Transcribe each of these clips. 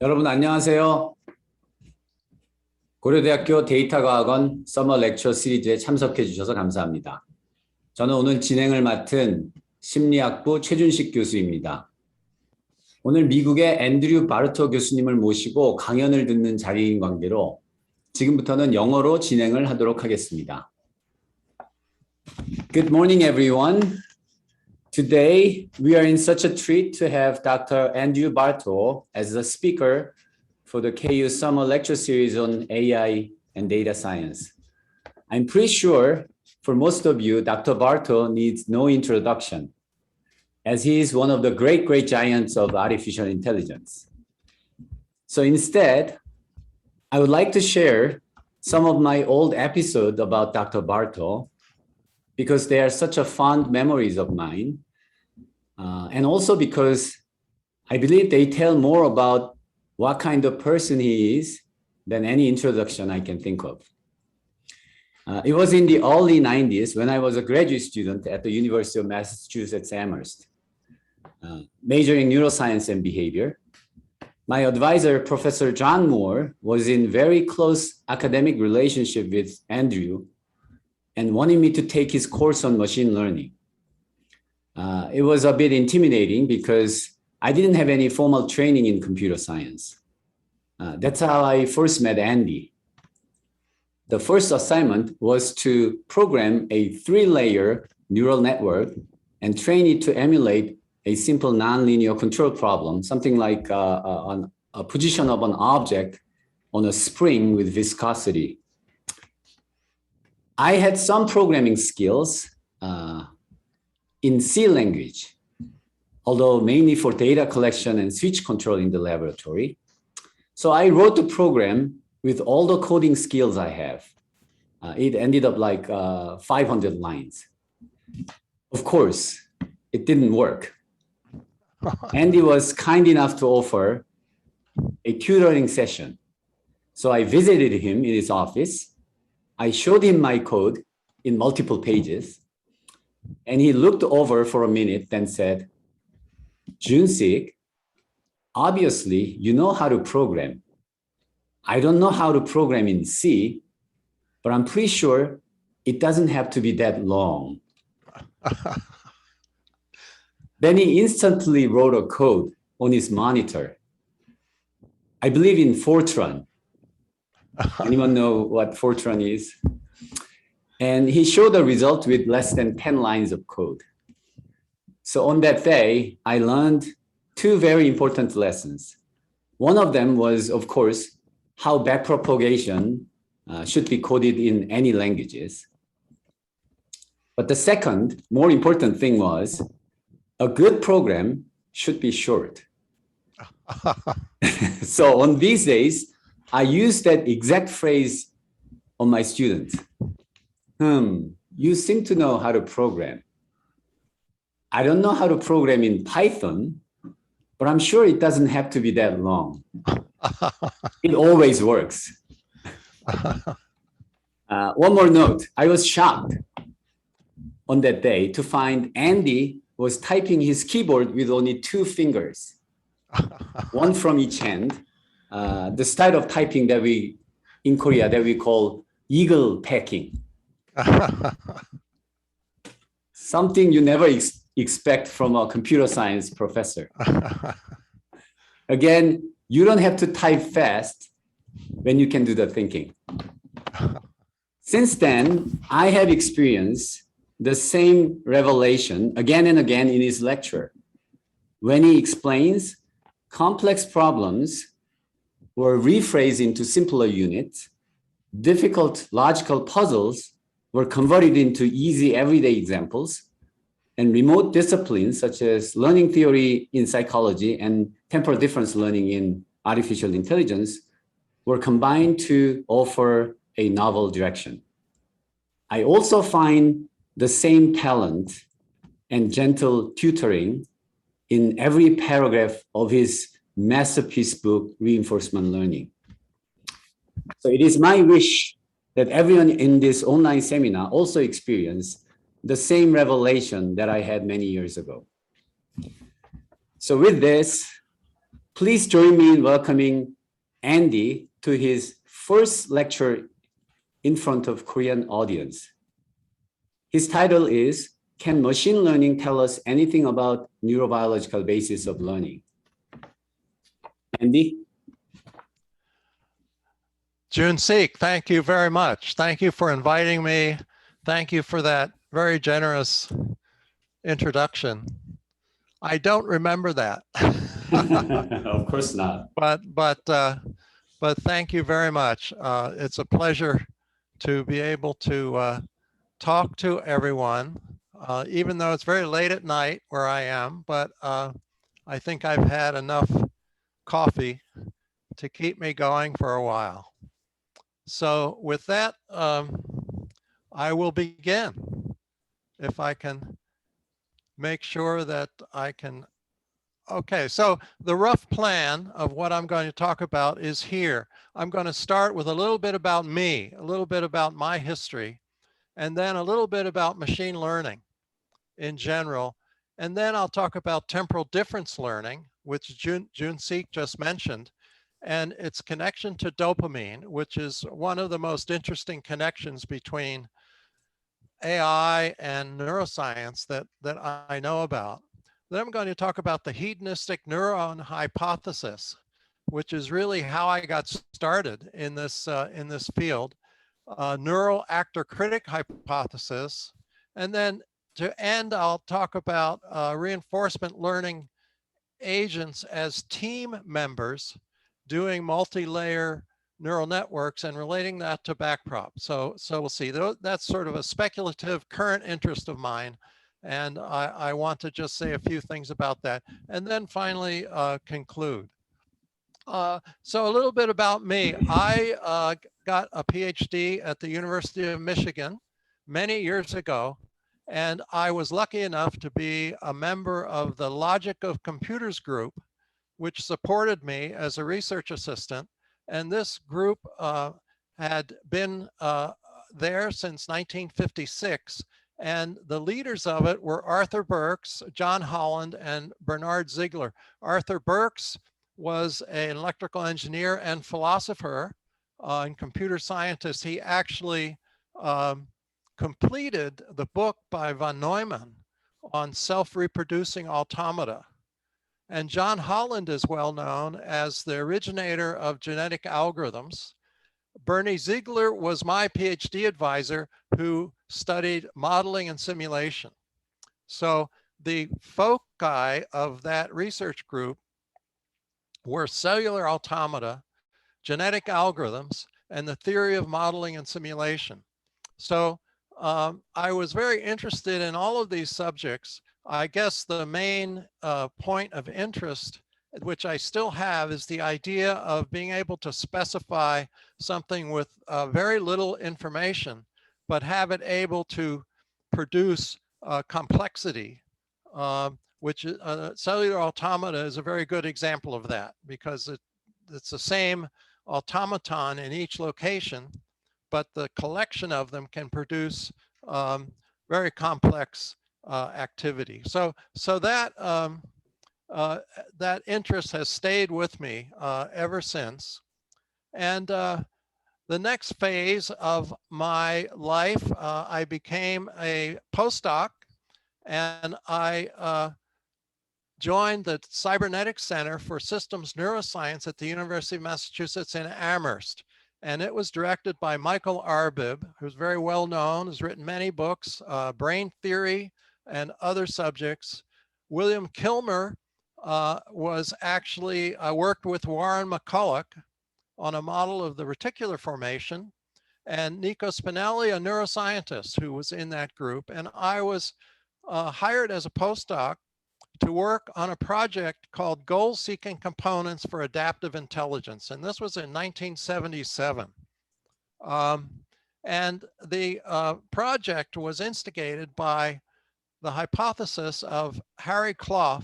여러분 안녕하세요. 고려대학교 데이터과학원 서머 렉처 시리즈에 참석해 주셔서 감사합니다. 저는 오늘 진행을 맡은 심리학부 최준식 교수입니다. 오늘 미국의 앤드류 바르토 교수님을 모시고 강연을 듣는 자리인 관계로 지금부터는 영어로 진행을 하도록 하겠습니다. Good morning, everyone. Today, we are in such a treat to have Dr. Andrew Barto as a speaker for the KU Summer Lecture Series on AI and data science. I'm pretty sure for most of you, Dr. Barto needs no introduction, as he is one of the great giants of artificial intelligence. So instead, I would like to share some of my old episodes about Dr. Barto, because they are such a fond memories of mine, and also because I believe they tell more about what kind of person he is than any introduction I can think of. It was in the early 90s when I was a graduate student at the University of Massachusetts Amherst, majoring neuroscience and behavior. My advisor, Professor John Moore, was in very close academic relationship with Andrew and wanted me to take his course on machine learning. It was a bit intimidating because I didn't have any formal training in computer science. That's how I first met Andy. The first assignment was to program a 3-layer neural network and train it to emulate a simple nonlinear control problem, something like a position of an object on a spring with viscosity. I had some programming skills in C language, although mainly for data collection and switch control in the laboratory. So I wrote the program with all the coding skills I have. It ended up like 500 lines. Of course, it didn't work. Andy was kind enough to offer a tutoring session. So I visited him in his office. I showed him my code in multiple pages, and he looked over for a minute, then said, Junsik, obviously you know how to program. I don't know how to program in C, but I'm pretty sure it doesn't have to be that long. Then he instantly wrote a code on his monitor. I believe in Fortran. Anyone know what Fortran is? And he showed the result with less than 10 lines of code. So on that day, I learned 2 very important lessons. One of them was, of course, how backpropagation should be coded in any languages. But the second, more important thing was, a good program should be short. So on these days, I use that exact phrase on my students. You seem to know how to program. I don't know how to program in Python, but I'm sure it doesn't have to be that long. It always works. One more note. I was shocked on that day to find Andy was typing his keyboard with only 2 fingers, one from each hand. The style of typing that we, in Korea, that we call eagle pecking. Something you never expect from a computer science professor. Again, you don't have to type fast when you can do the thinking. Since then, I have experienced the same revelation again and again in his lecture. When he explains complex problems were rephrased into simpler units, difficult logical puzzles were converted into easy everyday examples, and remote disciplines such as learning theory in psychology and temporal difference learning in artificial intelligence were combined to offer a novel direction. I also find the same talent and gentle tutoring in every paragraph of his masterpiece book, Reinforcement Learning. So it is my wish that everyone in this online seminar also experience the same revelation that I had many years ago. So with this, Please join me in welcoming Andy to his first lecture in front of Korean audience. His title is, Can Machine Learning Tell Us Anything About Neurobiological Basis of Learning? Andy? Jun-Sik, thank you very much. Thank you for inviting me. Thank you for that very generous introduction. I don't remember that. Of course not. But thank you very much. It's a pleasure to be able to talk to everyone, even though it's very late at night where I am, but I think I've had enough coffee to keep me going for a while. So with that, I will begin. If I can make sure that I can. Okay, so the rough plan of what I'm going to talk about is here. I'm going to start with a little bit about me, a little bit about my history, and then a little bit about machine learning in general. And then I'll talk about temporal difference learning, which Jun-Sik just mentioned, and its connection to dopamine, which is one of the most interesting connections between AI and neuroscience that I know about. Then I'm going to talk about the hedonistic neuron hypothesis, which is really how I got started in this field, neural actor-critic hypothesis. And then to end, I'll talk about reinforcement learning agents as team members doing multi-layer neural networks and relating that to backprop. So we'll see. That's sort of a speculative current interest of mine. And I want to just say a few things about that. And then finally conclude. So a little bit about me. I got a PhD at the University of Michigan many years ago. And I was lucky enough to be a member of the Logic of Computers group, which supported me as a research assistant. And this group had been there since 1956. And the leaders of it were Arthur Burks, John Holland, and Bernard Ziegler. Arthur Burks was an electrical engineer and philosopher and computer scientist. He actually completed the book by von Neumann on self-reproducing automata. And John Holland is well known as the originator of genetic algorithms. Bernie Ziegler was my PhD advisor who studied modeling and simulation. So the foci of that research group were cellular automata, genetic algorithms, and the theory of modeling and simulation. So I was very interested in all of these subjects. I guess the main point of interest, which I still have, is the idea of being able to specify something with very little information, but have it able to produce complexity, which cellular automata is a very good example of that, because it's the same automaton in each location, but the collection of them can produce very complex activity. So that that interest has stayed with me ever since. And the next phase of my life, I became a postdoc, and I joined the Cybernetics Center for Systems Neuroscience at the University of Massachusetts in Amherst. And it was directed by Michael Arbib, who's very well known, has written many books, brain theory and other subjects. William Kilmer was actually, worked with Warren McCulloch on a model of the reticular formation, and Nico Spinelli, a neuroscientist who was in that group. And I was hired as a postdoc to work on a project called Goal-Seeking Components for Adaptive Intelligence. And this was in 1977. And the project was instigated by the hypothesis of Harry Clough,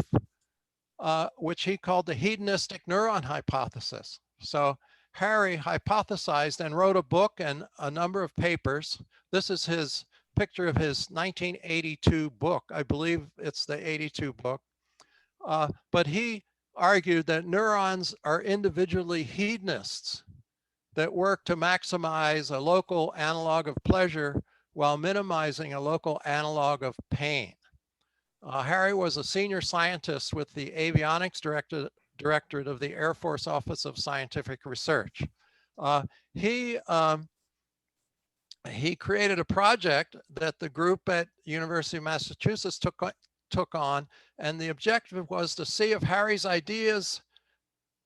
which he called the hedonistic neuron hypothesis. So Harry hypothesized and wrote a book and a number of papers. This is his picture of his 1982 book. I believe it's the 82 book. But he argued that neurons are individually hedonists that work to maximize a local analog of pleasure while minimizing a local analog of pain. Harry was a senior scientist with the Avionics Directorate of the Air Force Office of Scientific Research. He created a project that the group at University of Massachusetts took on, and the objective was to see if Harry's ideas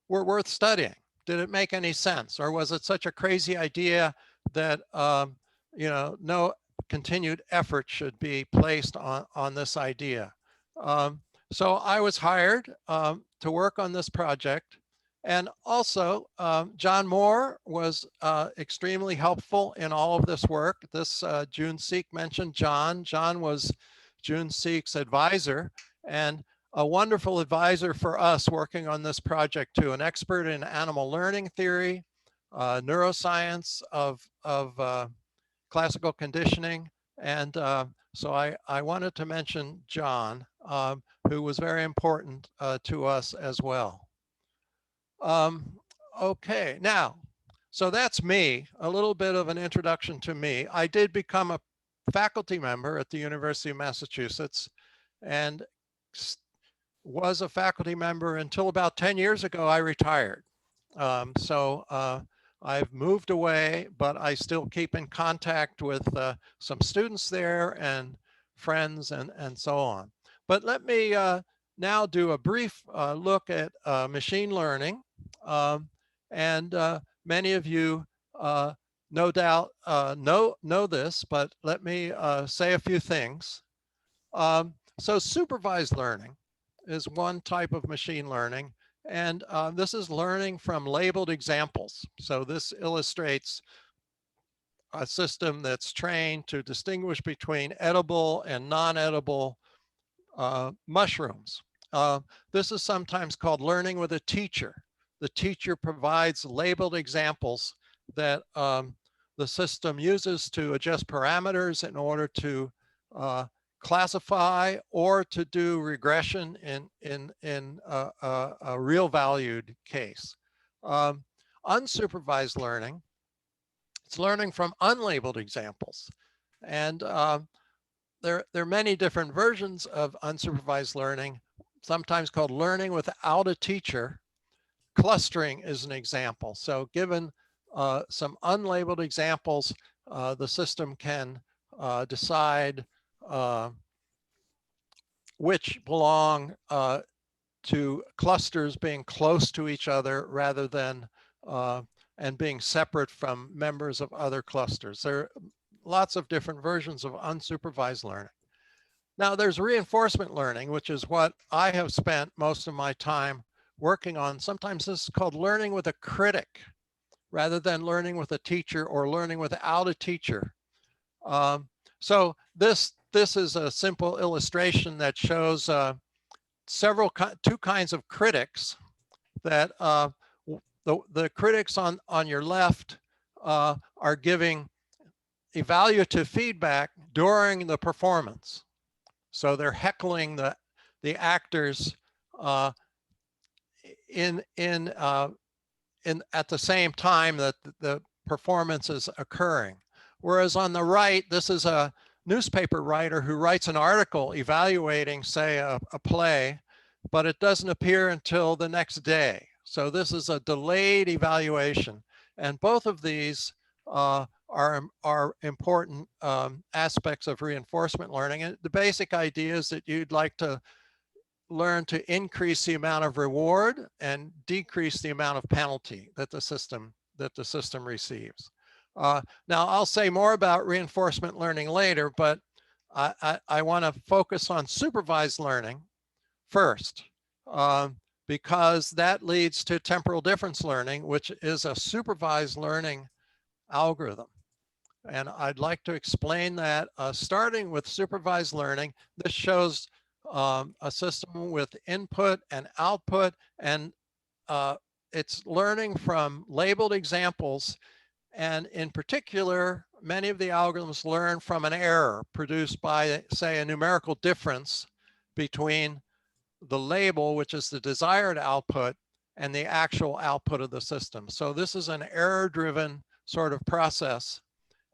were worth studying. Did it make any sense, or was it such a crazy idea that no continued effort should be placed on this idea? So I was hired to work on this project. And also, John Moore was extremely helpful in all of this work. This June Seek mentioned John. John was June Seek's advisor and a wonderful advisor for us working on this project too, an expert in animal learning theory, neuroscience of classical conditioning. And so I wanted to mention John, who was very important to us as well. Okay, now, so that's me, a little bit of an introduction to me. I did become a faculty member at the University of Massachusetts and was a faculty member until about 10 years ago. I retired. I've moved away, but I still keep in contact with some students there and friends and so on. But let me now do a brief look at machine learning. Many of you no doubt know this, but let me say a few things. So supervised learning is one type of machine learning, and this is learning from labeled examples. So this illustrates a system that's trained to distinguish between edible and non-edible mushrooms. This is sometimes called learning with a teacher. The teacher provides labeled examples that the system uses to adjust parameters in order to classify or to do regression in a real valued case. Unsupervised learning, it's learning from unlabeled examples. And there are many different versions of unsupervised learning, sometimes called learning without a teacher. Clustering is an example. So given some unlabeled examples, the system can decide which belong to clusters being close to each other rather than and being separate from members of other clusters. There are lots of different versions of unsupervised learning. Now there's reinforcement learning, which is what I have spent most of my time working on. Sometimes this is called learning with a critic rather than learning with a teacher or learning without a teacher. So this is a simple illustration that shows two kinds of critics that the critics on your left are giving evaluative feedback during the performance. So they're heckling the actors at the same time that the performance is occurring. Whereas on the right, this is a newspaper writer who writes an article evaluating, say, a play, but it doesn't appear until the next day. So this is a delayed evaluation. And both of these are important aspects of reinforcement learning. And the basic idea is that you'd like to learn to increase the amount of reward and decrease the amount of penalty that the system receives. Now I'll say more about reinforcement learning later, but I want to focus on supervised learning first, because that leads to temporal difference learning, which is a supervised learning algorithm. And I'd like to explain that starting with supervised learning. This shows a system with input and output, and it's learning from labeled examples. And in particular, many of the algorithms learn from an error produced by, say, a numerical difference between the label, which is the desired output, and the actual output of the system. So this is an error-driven sort of process,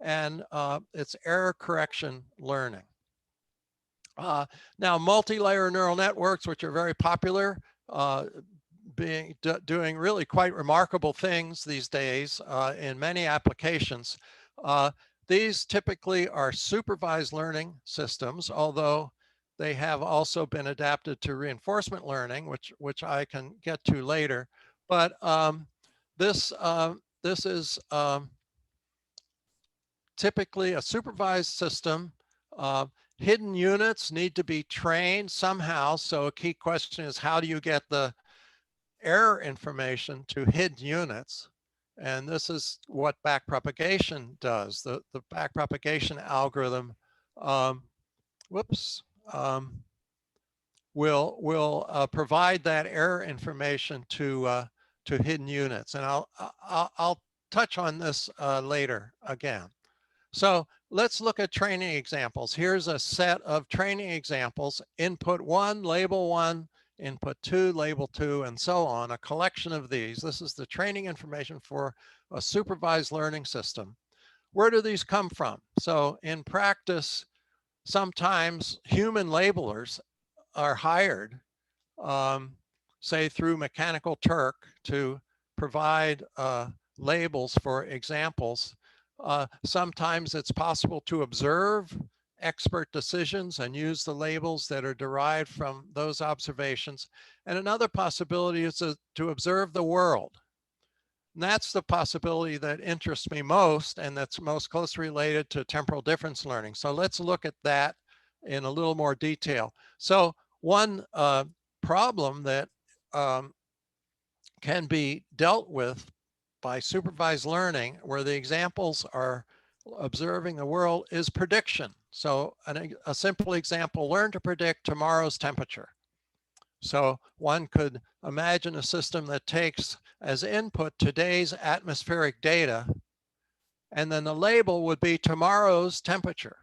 and it's error correction learning. Now, multi-layer neural networks, which are very popular, doing really quite remarkable things these days in many applications. These typically are supervised learning systems, although they have also been adapted to reinforcement learning, which I can get to later. But this is typically a supervised system. Hidden units need to be trained somehow. So a key question is, how do you get the error information to hidden units? And this is what backpropagation does. The backpropagation algorithm will provide that error information to hidden units. And I'll touch on this later again. So let's look at training examples. Here's a set of training examples: input 1, label 1, input 2, label 2, and so on, a collection of these. This is the training information for a supervised learning system. Where do these come from? So in practice, sometimes human labelers are hired, say through Mechanical Turk, to provide labels for examples. Sometimes it's possible to observe expert decisions and use the labels that are derived from those observations. And another possibility is to observe the world. And that's the possibility that interests me most, and that's most closely related to temporal difference learning. So let's look at that in a little more detail. So one problem that can be dealt with by supervised learning, where the examples are observing the world, is prediction. So a simple example: learn to predict tomorrow's temperature. So one could imagine a system that takes as input today's atmospheric data, and then the label would be tomorrow's temperature.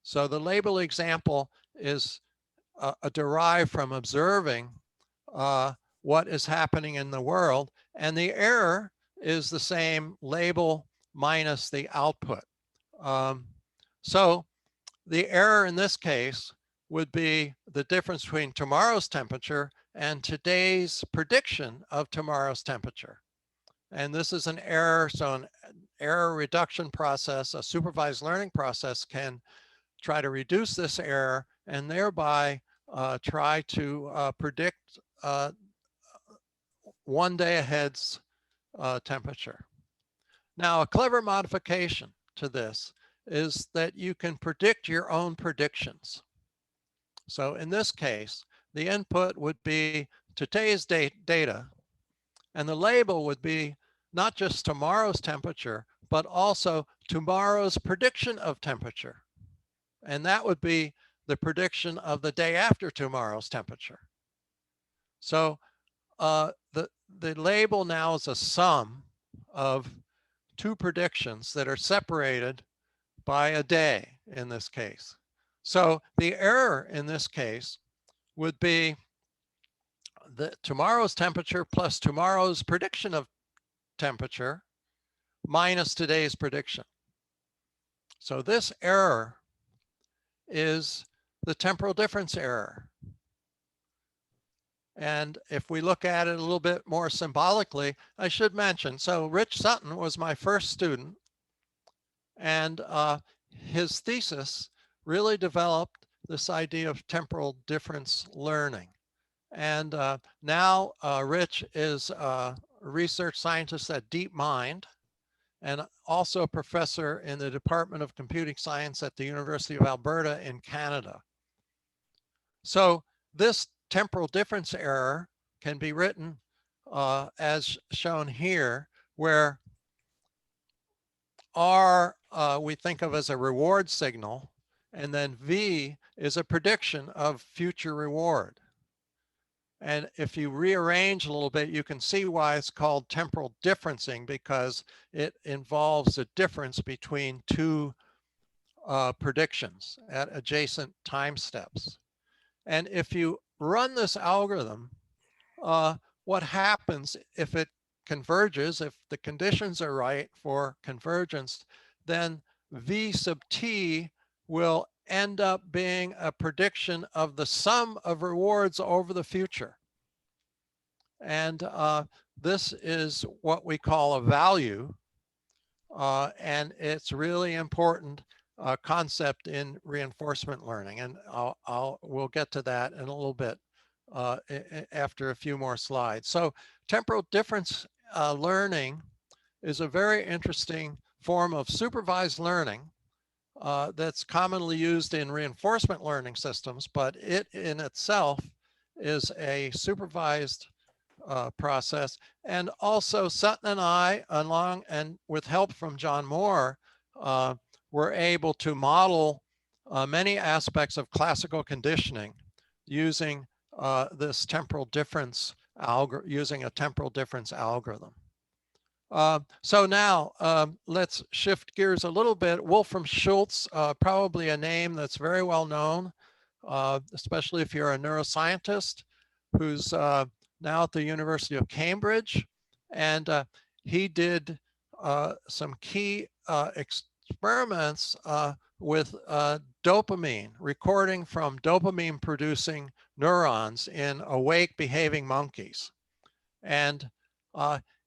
So the label example is derived from observing what is happening in the world, and the error is the same label minus the output. So the error in this case would be the difference between tomorrow's temperature and today's prediction of tomorrow's temperature. And this is an error, so an error reduction process, a supervised learning process, can try to reduce this error and thereby try to predict 1 day ahead's temperature. Now, a clever modification to this is that you can predict your own predictions. So in this case, the input would be today's data, and the label would be not just tomorrow's temperature, but also tomorrow's prediction of temperature. And that would be the prediction of the day after tomorrow's temperature. So the label now is a sum of two predictions that are separated by a day in this case. So the error in this case would be tomorrow's temperature plus tomorrow's prediction of temperature minus today's prediction. So this error is the temporal difference error. And if we look at it a little bit more symbolically, I should mention, so Rich Sutton was my first student, and his thesis really developed this idea of temporal difference learning. And now Rich is a research scientist at DeepMind, and also a professor in the Department of Computing Science at the University of Alberta in Canada. So this temporal difference error can be written as shown here, where R we think of as a reward signal, and then V is a prediction of future reward. And if you rearrange a little bit, you can see why it's called temporal differencing, because it involves a difference between two predictions at adjacent time steps. And if you run this algorithm, what happens if it converges, if the conditions are right for convergence, then V sub t will end up being a prediction of the sum of rewards over the future. And this is what we call a value. And it's really important concept in reinforcement learning. And we'll get to that in a little bit after a few more slides. So temporal difference learning is a very interesting form of supervised learning that's commonly used in reinforcement learning systems, but it in itself is a supervised process. And also Sutton and I, along and with help from John Moore, were able to model many aspects of classical conditioning using this temporal difference using a temporal difference algorithm. So now let's shift gears a little bit. Wolfram Schultz, probably a name that's very well known, especially if you're a neuroscientist who's now at the University of Cambridge. And he did some key experiments with dopamine, recording from dopamine producing neurons in awake behaving monkeys. And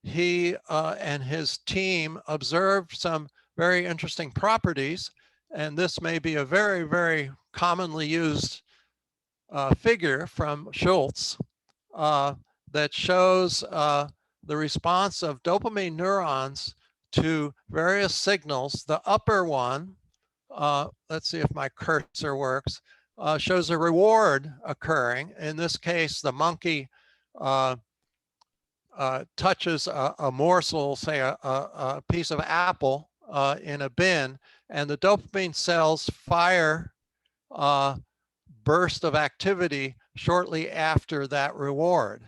he and his team observed some very interesting properties. And this may be a very, very commonly used figure from Schultz that shows the response of dopamine neurons to various signals. The upper one, let's see if my cursor works, shows a reward occurring. In this case, the monkey touches a morsel, say a piece of apple in a bin, and the dopamine cells fire burst of activity shortly after that reward.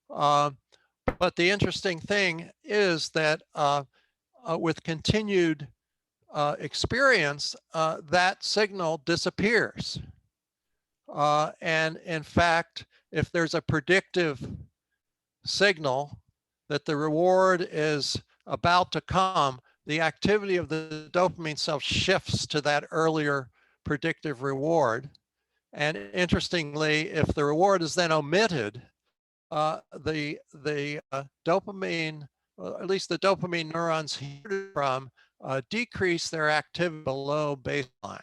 But the interesting thing is that with continued experience, that signal disappears. And in fact, if there's a predictive signal that the reward is about to come, the activity of the dopamine cell shifts to that earlier predictive reward. And interestingly, if the reward is then omitted, the dopamine, at least the dopamine neurons from, decrease their activity below baseline.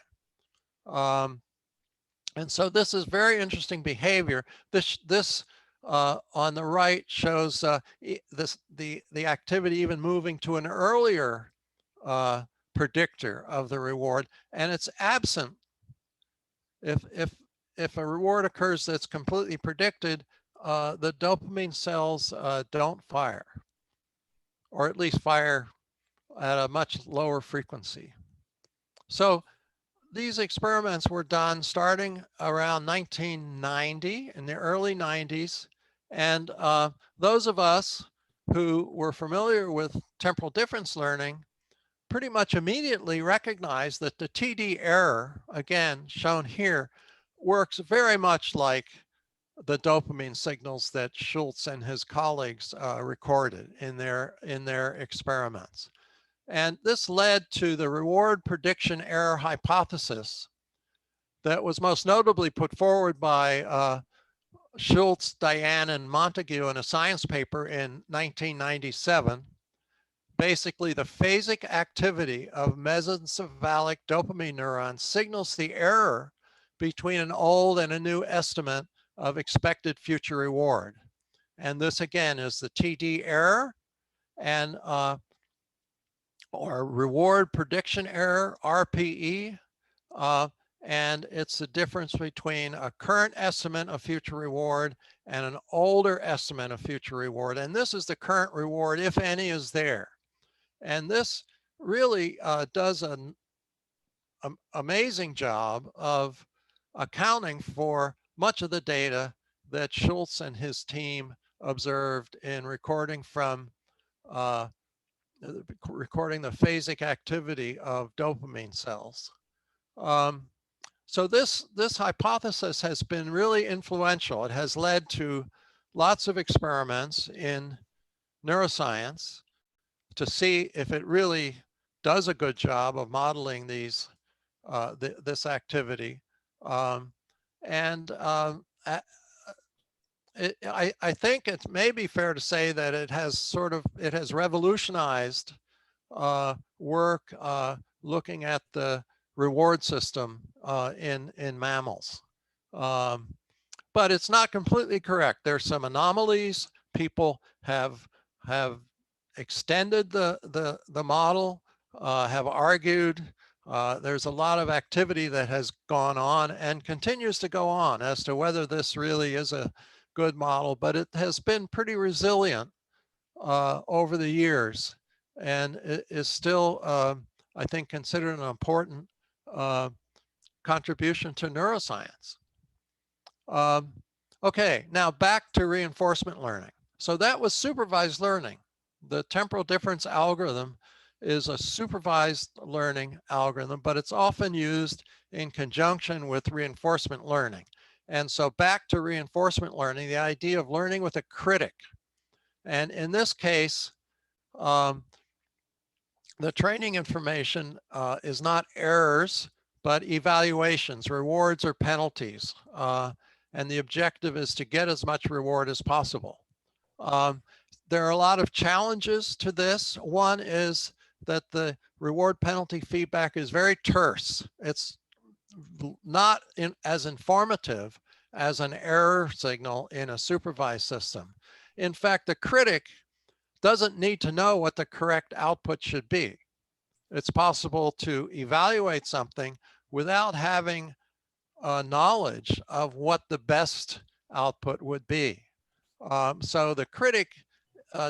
And so this is very interesting behavior. This on the right shows the activity even moving to an earlier predictor of the reward, and it's absent. If a reward occurs that's completely predicted, the dopamine cells don't fire, or at least fire at a much lower frequency. So these experiments were done starting around 1990, in the early 90s. And those of us who were familiar with temporal difference learning pretty much immediately recognized that the TD error, again, shown here, works very much like the dopamine signals that Schultz and his colleagues recorded in their experiments. And this led to the reward prediction error hypothesis that was most notably put forward by Schultz, Diane, and Montague in a science paper in 1997. Basically, the phasic activity of mesencephalic dopamine neurons signals the error between an old and a new estimate of expected future reward. And this again is the TD error, and or reward prediction error, RPE, and it's the difference between a current estimate of future reward and an older estimate of future reward. And this is the current reward, if any is there. And this really does an amazing job of accounting for much of the data that Schultz and his team observed in recording from recording the phasic activity of dopamine cells. So this hypothesis has been really influential. It has led to lots of experiments in neuroscience to see if it really does a good job of modeling these this activity. And I think it may be fair to say that it has revolutionized work looking at the reward system in mammals. But it's not completely correct. There's some anomalies. People have extended the model, have argued. There's a lot of activity that has gone on and continues to go on as to whether this really is a good model, but it has been pretty resilient over the years, and it is still, I think, considered an important contribution to neuroscience. Okay, now back to reinforcement learning. So that was supervised learning. The temporal difference algorithm is a supervised learning algorithm, but it's often used in conjunction with reinforcement learning. And so back to reinforcement learning, the idea of learning with a critic. And in this case, the training information is not errors, but evaluations, rewards or penalties. And the objective is to get as much reward as possible. There are a lot of challenges to this. One is that the reward penalty feedback is very terse. It's not as informative as an error signal in a supervised system. In fact, the critic doesn't need to know what the correct output should be. It's possible to evaluate something without having knowledge of what the best output would be. So the critic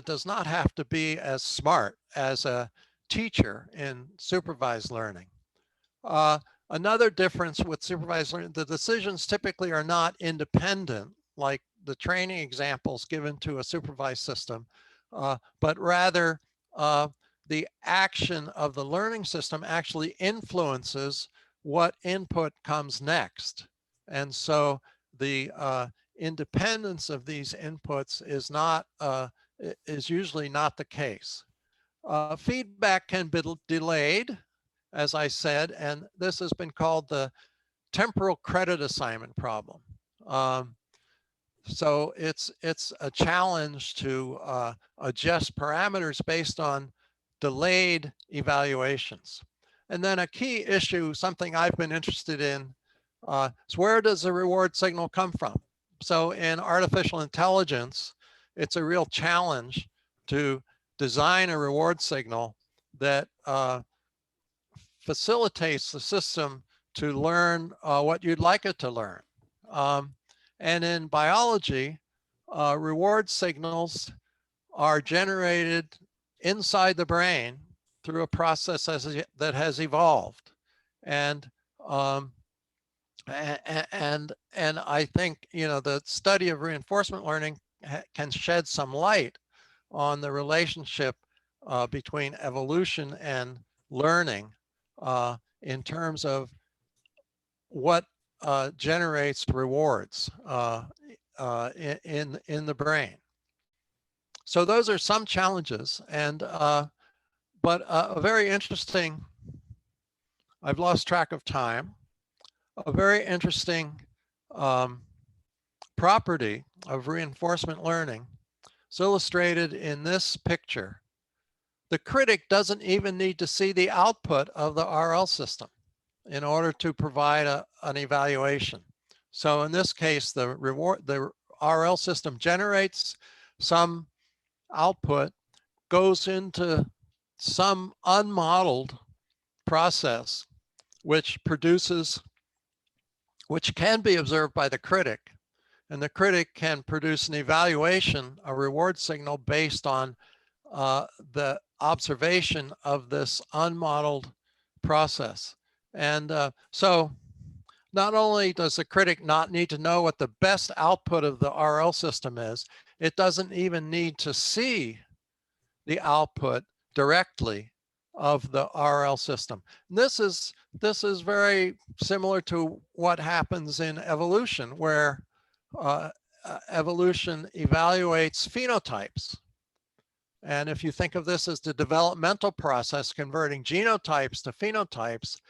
does not have to be as smart as a teacher in supervised learning. Another difference with supervised learning, the decisions typically are not independent, like the training examples given to a supervised system, but rather the action of the learning system actually influences what input comes next. And so the independence of these inputs is usually not the case. Feedback can be delayed, as I said, and this has been called the temporal credit assignment problem. So it's a challenge to adjust parameters based on delayed evaluations. And then a key issue, something I've been interested in, is where does the reward signal come from? So in artificial intelligence, it's a real challenge to design a reward signal that facilitates the system to learn what you'd like it to learn. And in biology, reward signals are generated inside the brain through a process that has evolved. And I think, you know, the study of reinforcement learning can shed some light on the relationship between evolution and learning in terms of what generates rewards in the brain. So those are some challenges, and but a very interesting, I've lost track of time, a very interesting property of reinforcement learning is illustrated in this picture. The critic doesn't even need to see the output of the RL system in order to provide an evaluation. So in this case, the RL system generates some output, goes into some unmodeled process, which can be observed by the critic. And the critic can produce an evaluation, a reward signal based on the observation of this unmodeled process. And so not only does the critic not need to know what the best output of the RL system is, it doesn't even need to see the output directly of the RL system. And this is this is very similar to what happens in evolution, where evolution evaluates phenotypes. And if you think of this as the developmental process converting genotypes to phenotypes,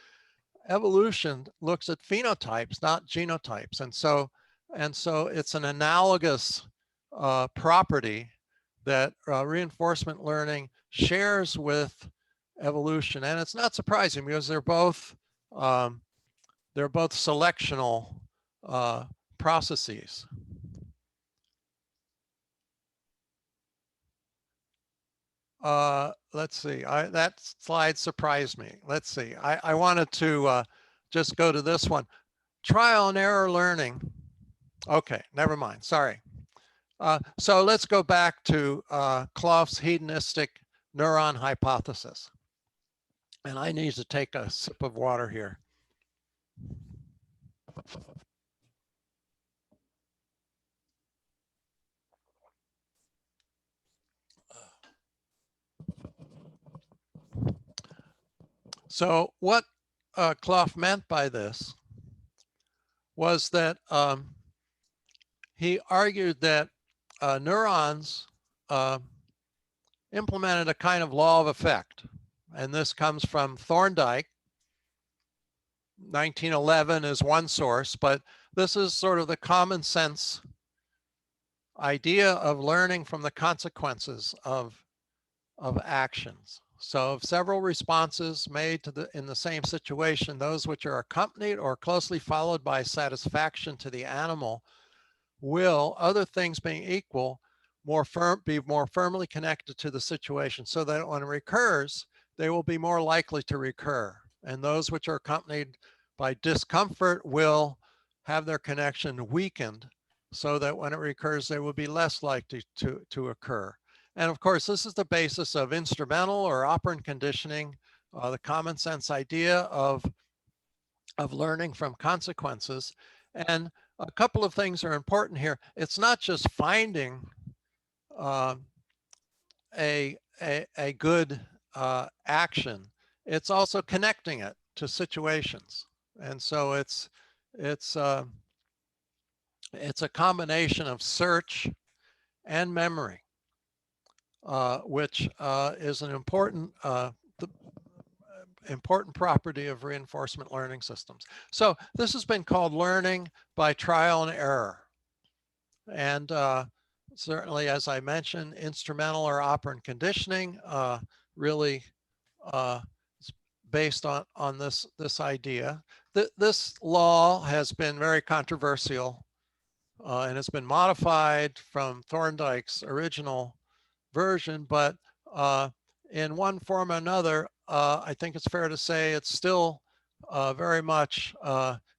evolution looks at phenotypes, not genotypes. And so it's an analogous property that reinforcement learning shares with evolution. And it's not surprising because they're both selectional processes. Let's see, that slide surprised me. Let's see, I wanted to just go to this one. Trial and error learning. Okay, never mind, sorry. So let's go back to Clough's hedonistic neuron hypothesis. And I need to take a sip of water here. So what Clough meant by this was that he argued that neurons implemented a kind of law of effect. And this comes from Thorndike. 1911 is one source, but this is sort of the common sense idea of learning from the consequences of actions. So if several responses made to in the same situation, those which are accompanied or closely followed by satisfaction to the animal will, other things being equal, be more firmly connected to the situation, so that when it recurs, they will be more likely to recur. And those which are accompanied by discomfort will have their connection weakened, so that when it recurs, they will be less likely to occur. And of course, this is the basis of instrumental or operant conditioning, the common sense idea of learning from consequences. And a couple of things are important here. It's not just finding a good action, it's also connecting it to situations. And so it's a combination of search and memory, which is an important property of reinforcement learning systems. So this has been called learning by trial and error. And certainly, as I mentioned, instrumental or operant conditioning really is based on this idea. This law has been very controversial and it's been modified from Thorndike's original version, but in one form or another, I think it's fair to say it's still very much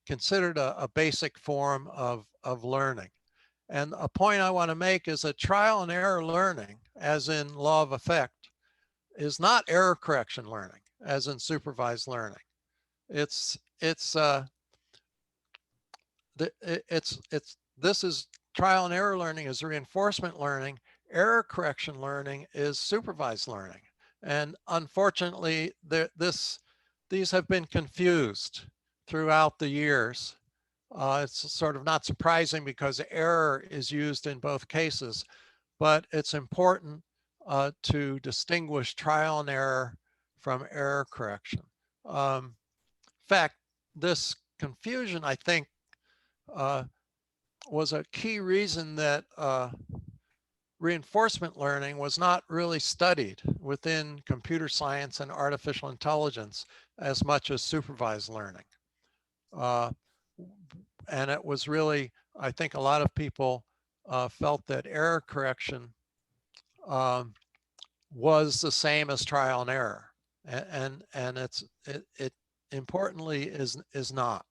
considered a basic form of learning. And a point I want to make is that trial and error learning, as in law of effect, is not error correction learning, as in supervised learning. This is trial and error learning is reinforcement learning. Error correction learning is supervised learning. And unfortunately, these have been confused throughout the years. It's sort of not surprising because error is used in both cases, but it's important to distinguish trial and error from error correction. In fact, this confusion, I think, was a key reason that reinforcement learning was not really studied within computer science and artificial intelligence as much as supervised learning. And it was really, I think a lot of people felt that error correction was the same as trial and error. And it importantly is not.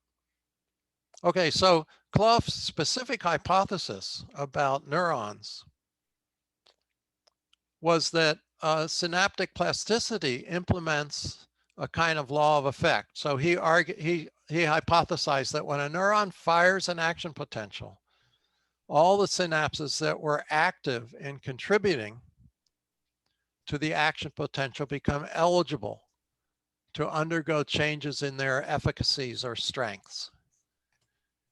Okay, so Clough's specific hypothesis about neurons was that synaptic plasticity implements a kind of law of effect. So he hypothesized that when a neuron fires an action potential, all the synapses that were active in contributing to the action potential become eligible to undergo changes in their efficacies or strengths.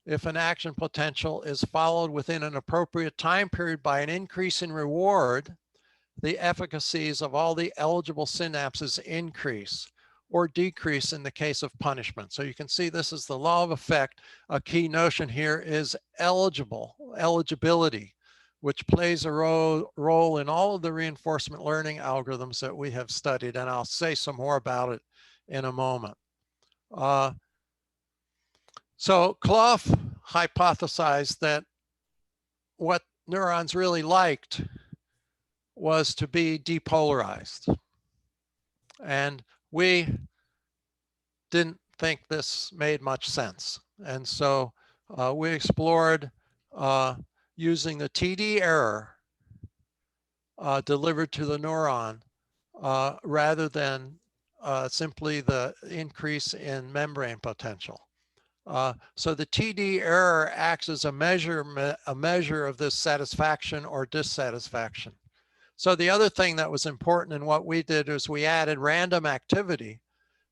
If an action potential is followed within an appropriate time period by an increase in reward, the efficacies of all the eligible synapses increase or decrease in the case of punishment. So you can see this is the law of effect. A key notion here is eligibility, which plays a role in all of the reinforcement learning algorithms that we have studied. And I'll say some more about it in a moment. So Clough hypothesized that what neurons really liked was to be depolarized. And we didn't think this made much sense. And so we explored using the TD error delivered to the neuron rather than simply the increase in membrane potential. So the TD error acts as a measure of this satisfaction or dissatisfaction. So the other thing that was important in what we did is we added random activity,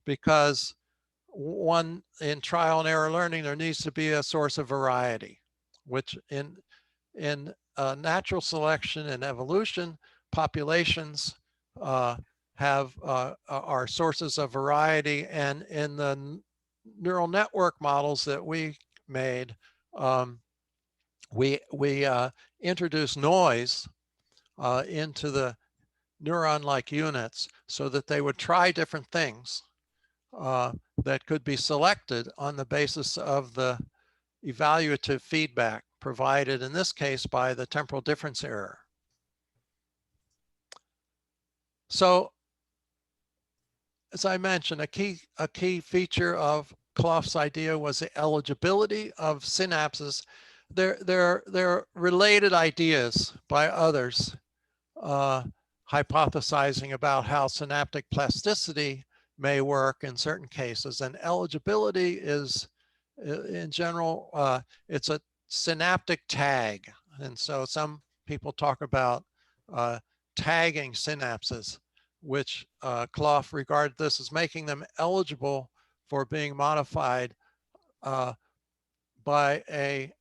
because one, in trial and error learning, there needs to be a source of variety, which in natural selection and evolution, populations are sources of variety. And in the neural network models that we made, we introduced noise into the neuron-like units so that they would try different things that could be selected on the basis of the evaluative feedback provided, in this case, by the temporal difference error. So, as I mentioned, a key feature of Clough's idea was the eligibility of synapses. There are related ideas by others hypothesizing about how synaptic plasticity may work in certain cases. And eligibility is, in general, it's a synaptic tag. And so some people talk about tagging synapses, which Clough regarded this as making them eligible for being modified by a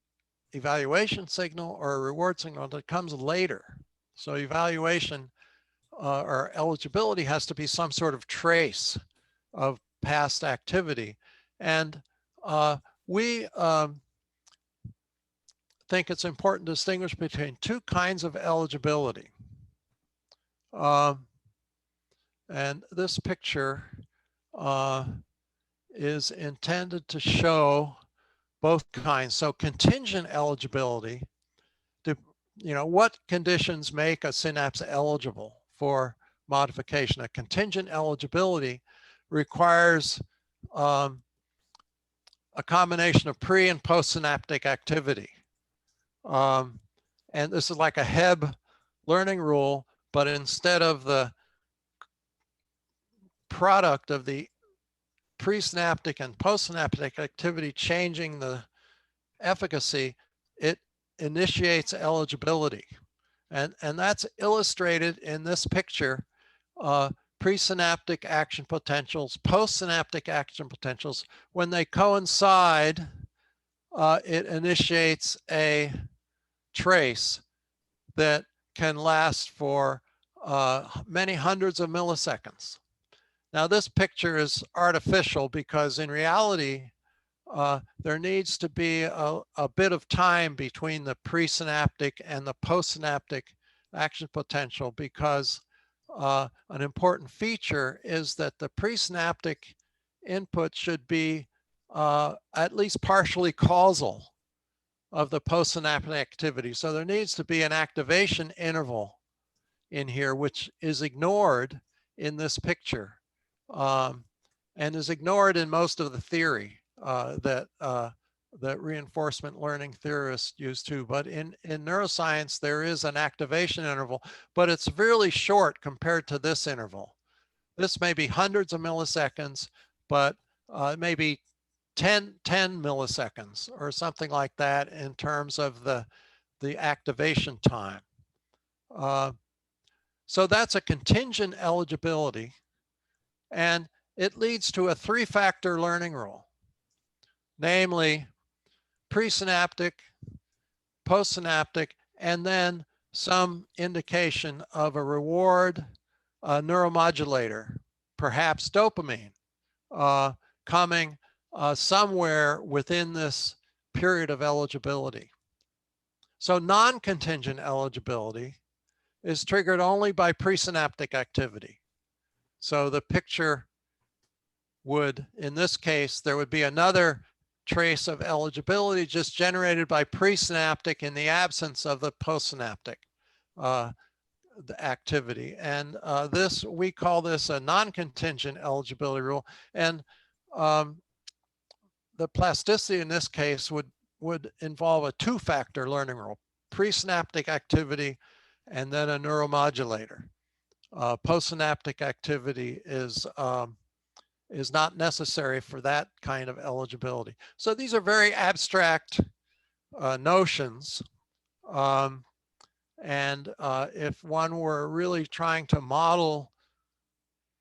evaluation signal or a reward signal that comes later. So evaluation or eligibility has to be some sort of trace of past activity. And we think it's important to distinguish between two kinds of eligibility. And this picture is intended to show both kinds. So contingent eligibility, what conditions make a synapse eligible for modification? A contingent eligibility requires a combination of pre and postsynaptic activity. And this is like a Hebb learning rule, but instead of the product of the presynaptic and postsynaptic activity changing the efficacy, it initiates eligibility. And that's illustrated in this picture. Presynaptic action potentials, postsynaptic action potentials, when they coincide, it initiates a trace that can last for many hundreds of milliseconds. Now this picture is artificial because in reality, there needs to be a bit of time between the presynaptic and the postsynaptic action potential, because an important feature is that the presynaptic input should be at least partially causal of the postsynaptic activity. So there needs to be an activation interval in here, which is ignored in this picture, and is ignored in most of the theory that reinforcement learning theorists use too. But in neuroscience, there is an activation interval, but it's really short compared to this interval. This may be hundreds of milliseconds, but maybe 10 milliseconds or something like that in terms of the activation time. So that's a contingent eligibility. And it leads to a three-factor learning rule, namely presynaptic, postsynaptic, and then some indication of a reward neuromodulator, perhaps dopamine, coming somewhere within this period of eligibility. So non-contingent eligibility is triggered only by presynaptic activity. So the picture would, in this case, there would be another trace of eligibility just generated by presynaptic in the absence of the postsynaptic the activity. And this, we call this a non-contingent eligibility rule. And the plasticity in this case would involve a two-factor learning rule, presynaptic activity and then a neuromodulator. Postsynaptic activity is not necessary for that kind of eligibility. So these are very abstract notions. And if one were really trying to model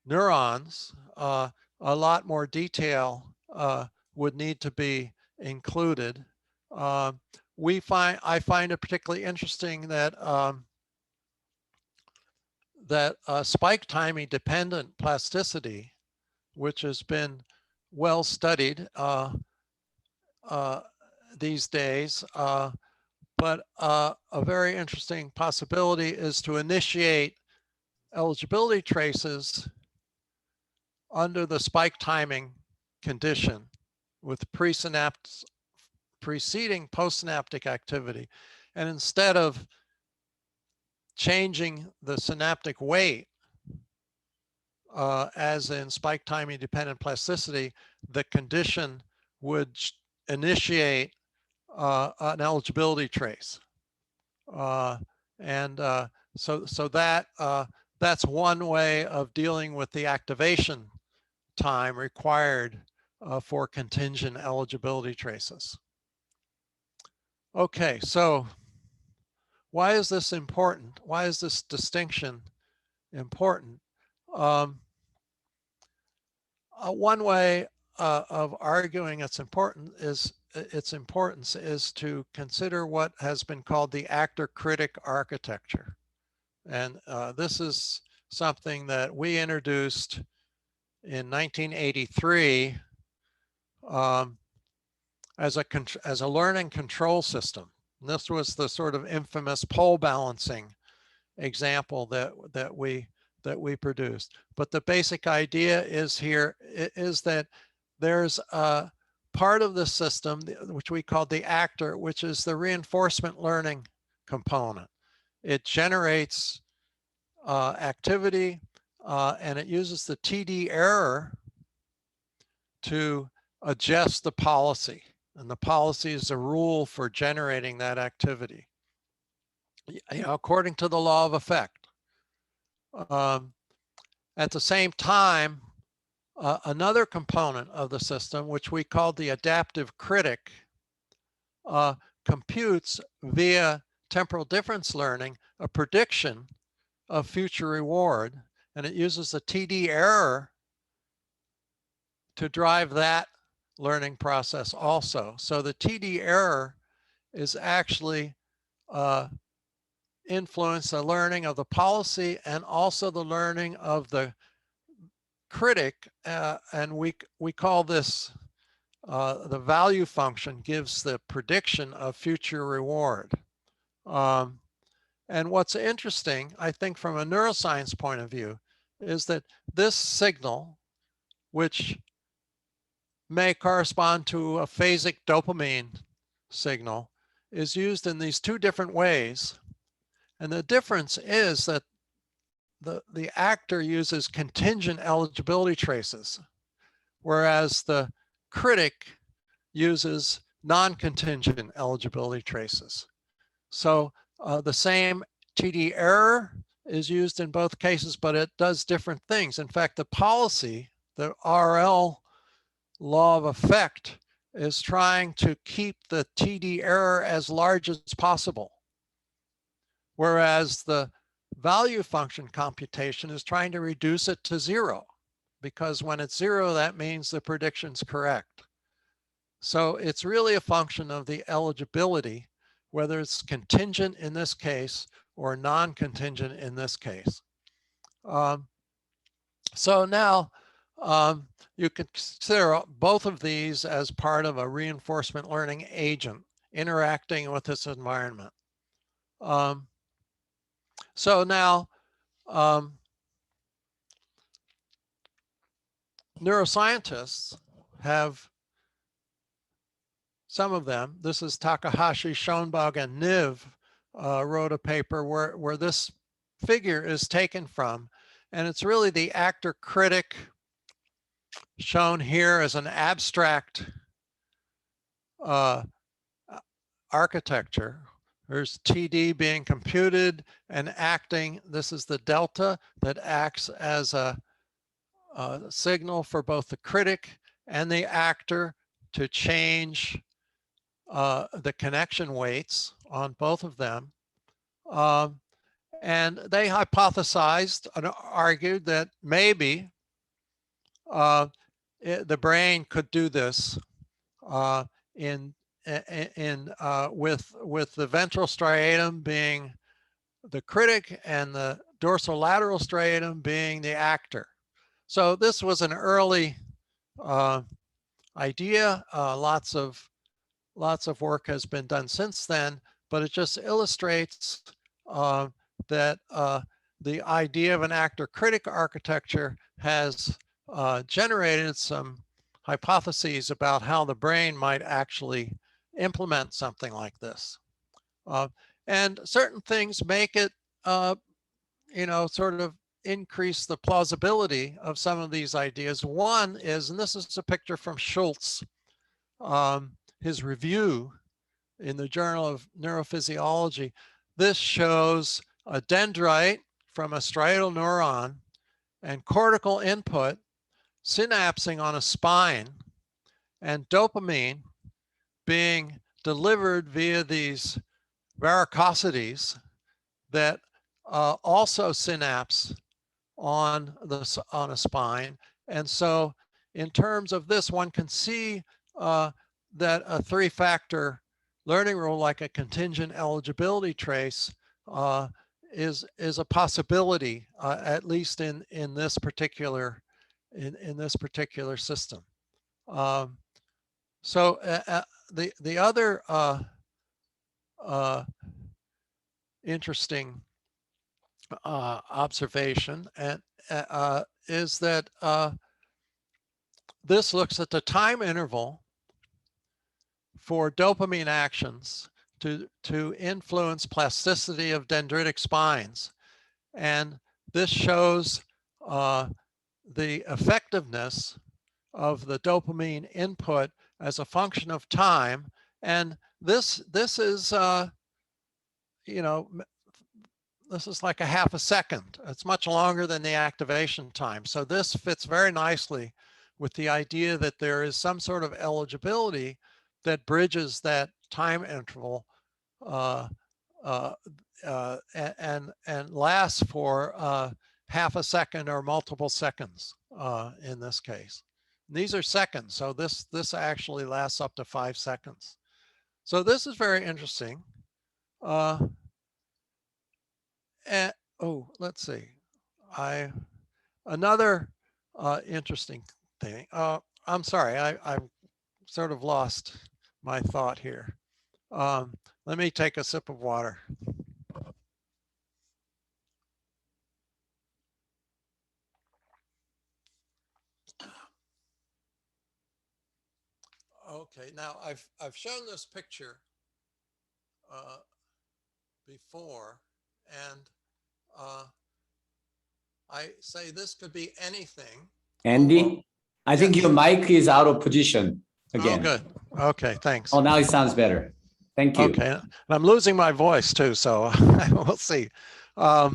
neurons, a lot more detail would need to be included. I find it particularly interesting that spike timing dependent plasticity, which has been well studied these days, but a very interesting possibility is to initiate eligibility traces under the spike timing condition with preceding postsynaptic activity. And instead of changing the synaptic weight, as in spike timing dependent plasticity, the condition would initiate an eligibility trace. So that's one way of dealing with the activation time required for contingent eligibility traces. Okay, so why is this important? Why is this distinction important? One way of arguing its importance is to consider what has been called the actor-critic architecture. And this is something that we introduced in 1983 as a learning control system. And this was the sort of infamous pole balancing example that we produced. But the basic idea is that there's a part of the system which we call the actor, which is the reinforcement learning component. It generates activity and it uses the TD error to adjust the policy. And the policy is a rule for generating that activity, according to the law of effect. At the same time, another component of the system, which we call the adaptive critic, computes via temporal difference learning a prediction of future reward, and it uses the TD error to drive that learning process also. So the TD error is actually influence the learning of the policy and also the learning of the critic, and we call this the value function gives the prediction of future reward. And what's interesting, I think, from a neuroscience point of view, is that this signal, which may correspond to a phasic dopamine signal, is used in these two different ways. And the difference is that the actor uses contingent eligibility traces, whereas the critic uses non-contingent eligibility traces. So the same TD error is used in both cases, but it does different things. In fact, the policy, the RL law of effect, is trying to keep the TD error as large as possible, whereas the value function computation is trying to reduce it to zero. because when it's 0, that means the prediction's correct. So it's really a function of the eligibility, whether it's contingent in this case or non-contingent in this case. So now you can consider both of these as part of a reinforcement learning agent interacting with this environment. So now neuroscientists have, some of them, this is Takahashi, Schoenberg, and Niv, wrote a paper where this figure is taken from. And it's really the actor-critic shown here as an abstract architecture. There's TD being computed and acting. This is the delta that acts as a signal for both the critic and the actor to change the connection weights on both of them. And they hypothesized and argued that maybe the brain could do this with the ventral striatum being the critic and the dorsolateral striatum being the actor. So this was an early idea. Lots of work has been done since then, but it just illustrates that the idea of an actor-critic architecture has generated some hypotheses about how the brain might actually implement something like this. And certain things make it, sort of increase the plausibility of some of these ideas. One is, and this is a picture from Schultz, his review in the Journal of Neurophysiology. This shows a dendrite from a striatal neuron and cortical input synapsing on a spine and dopamine being delivered via these varicosities that also synapse on a spine. And so in terms of this, one can see that a 3-factor learning rule like a contingent eligibility trace is a possibility, at least in this particular system. So the other interesting observation is that this looks at the time interval for dopamine actions to influence plasticity of dendritic spines. And this shows the effectiveness of the dopamine input as a function of time. And this is, this is like a half a second. It's much longer than the activation time. So this fits very nicely with the idea that there is some sort of eligibility that bridges that time interval and lasts for half a second or multiple seconds in this case. And these are seconds, so this actually lasts up to 5 seconds. So this is very interesting. And, let's see. Another interesting thing. I'm sorry, I've sort of lost my thought here. Let me take a sip of water. Okay, now I've shown this picture before, and I say this could be anything. Andy, I think yes. your mic is out of position again. Oh, good. Okay, thanks. Oh, now it sounds better. Thank you. Okay, and I'm losing my voice too, so we'll see. So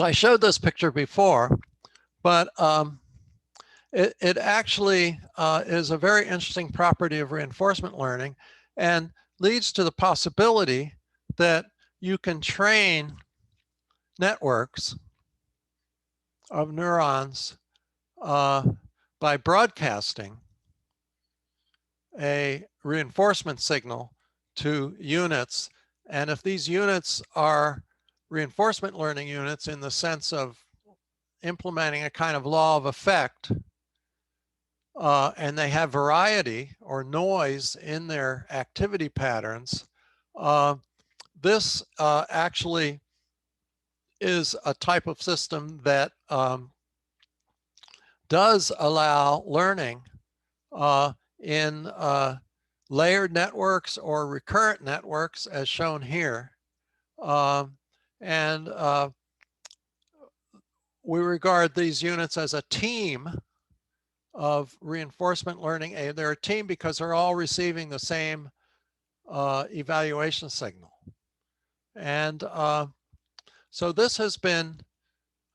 I showed this picture before, but it actually is a very interesting property of reinforcement learning and leads to the possibility that you can train networks of neurons by broadcasting a reinforcement signal to units. And if these units are reinforcement learning units in the sense of implementing a kind of law of effect, and they have variety or noise in their activity patterns, this actually is a type of system that does allow learning in layered networks or recurrent networks, as shown here. And we regard these units as a team of reinforcement learning. They're a team because they're all receiving the same evaluation signal. And so this has been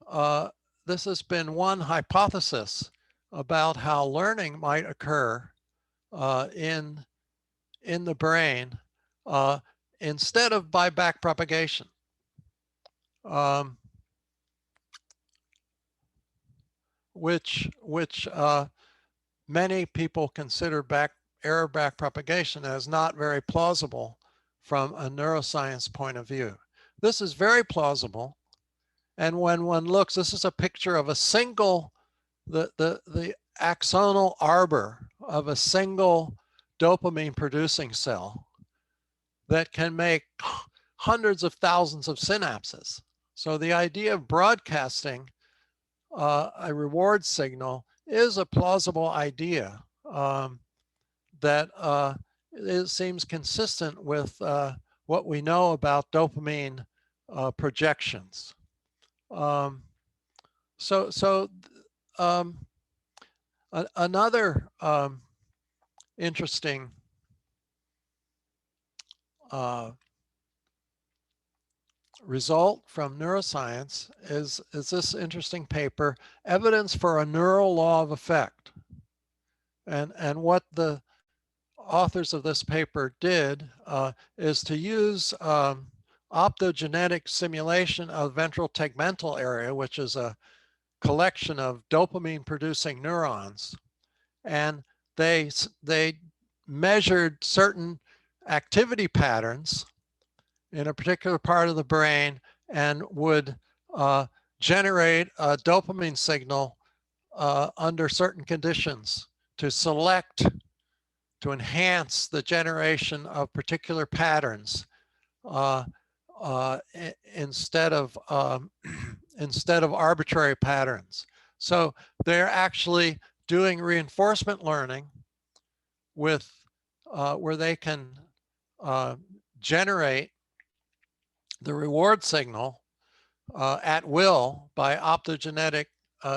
one hypothesis about how learning might occur in the brain instead of by backpropagation. Which many people consider error backpropagation as not very plausible from a neuroscience point of view. This is very plausible. And when one looks, this is a picture of a single, the axonal arbor of a single dopamine producing cell that can make hundreds of thousands of synapses. So the idea of broadcasting a reward signal is a plausible idea that it seems consistent with what we know about dopamine projections. Another interesting result from neuroscience is this interesting paper, Evidence for a Neural Law of Effect. And what the authors of this paper did is to use optogenetic simulation of ventral tegmental area, which is a collection of dopamine producing neurons. And they measured certain activity patterns in a particular part of the brain and would generate a dopamine signal under certain conditions to enhance the generation of particular patterns instead of arbitrary patterns. So they're actually doing reinforcement learning with where they can generate the reward signal at will by optogenetic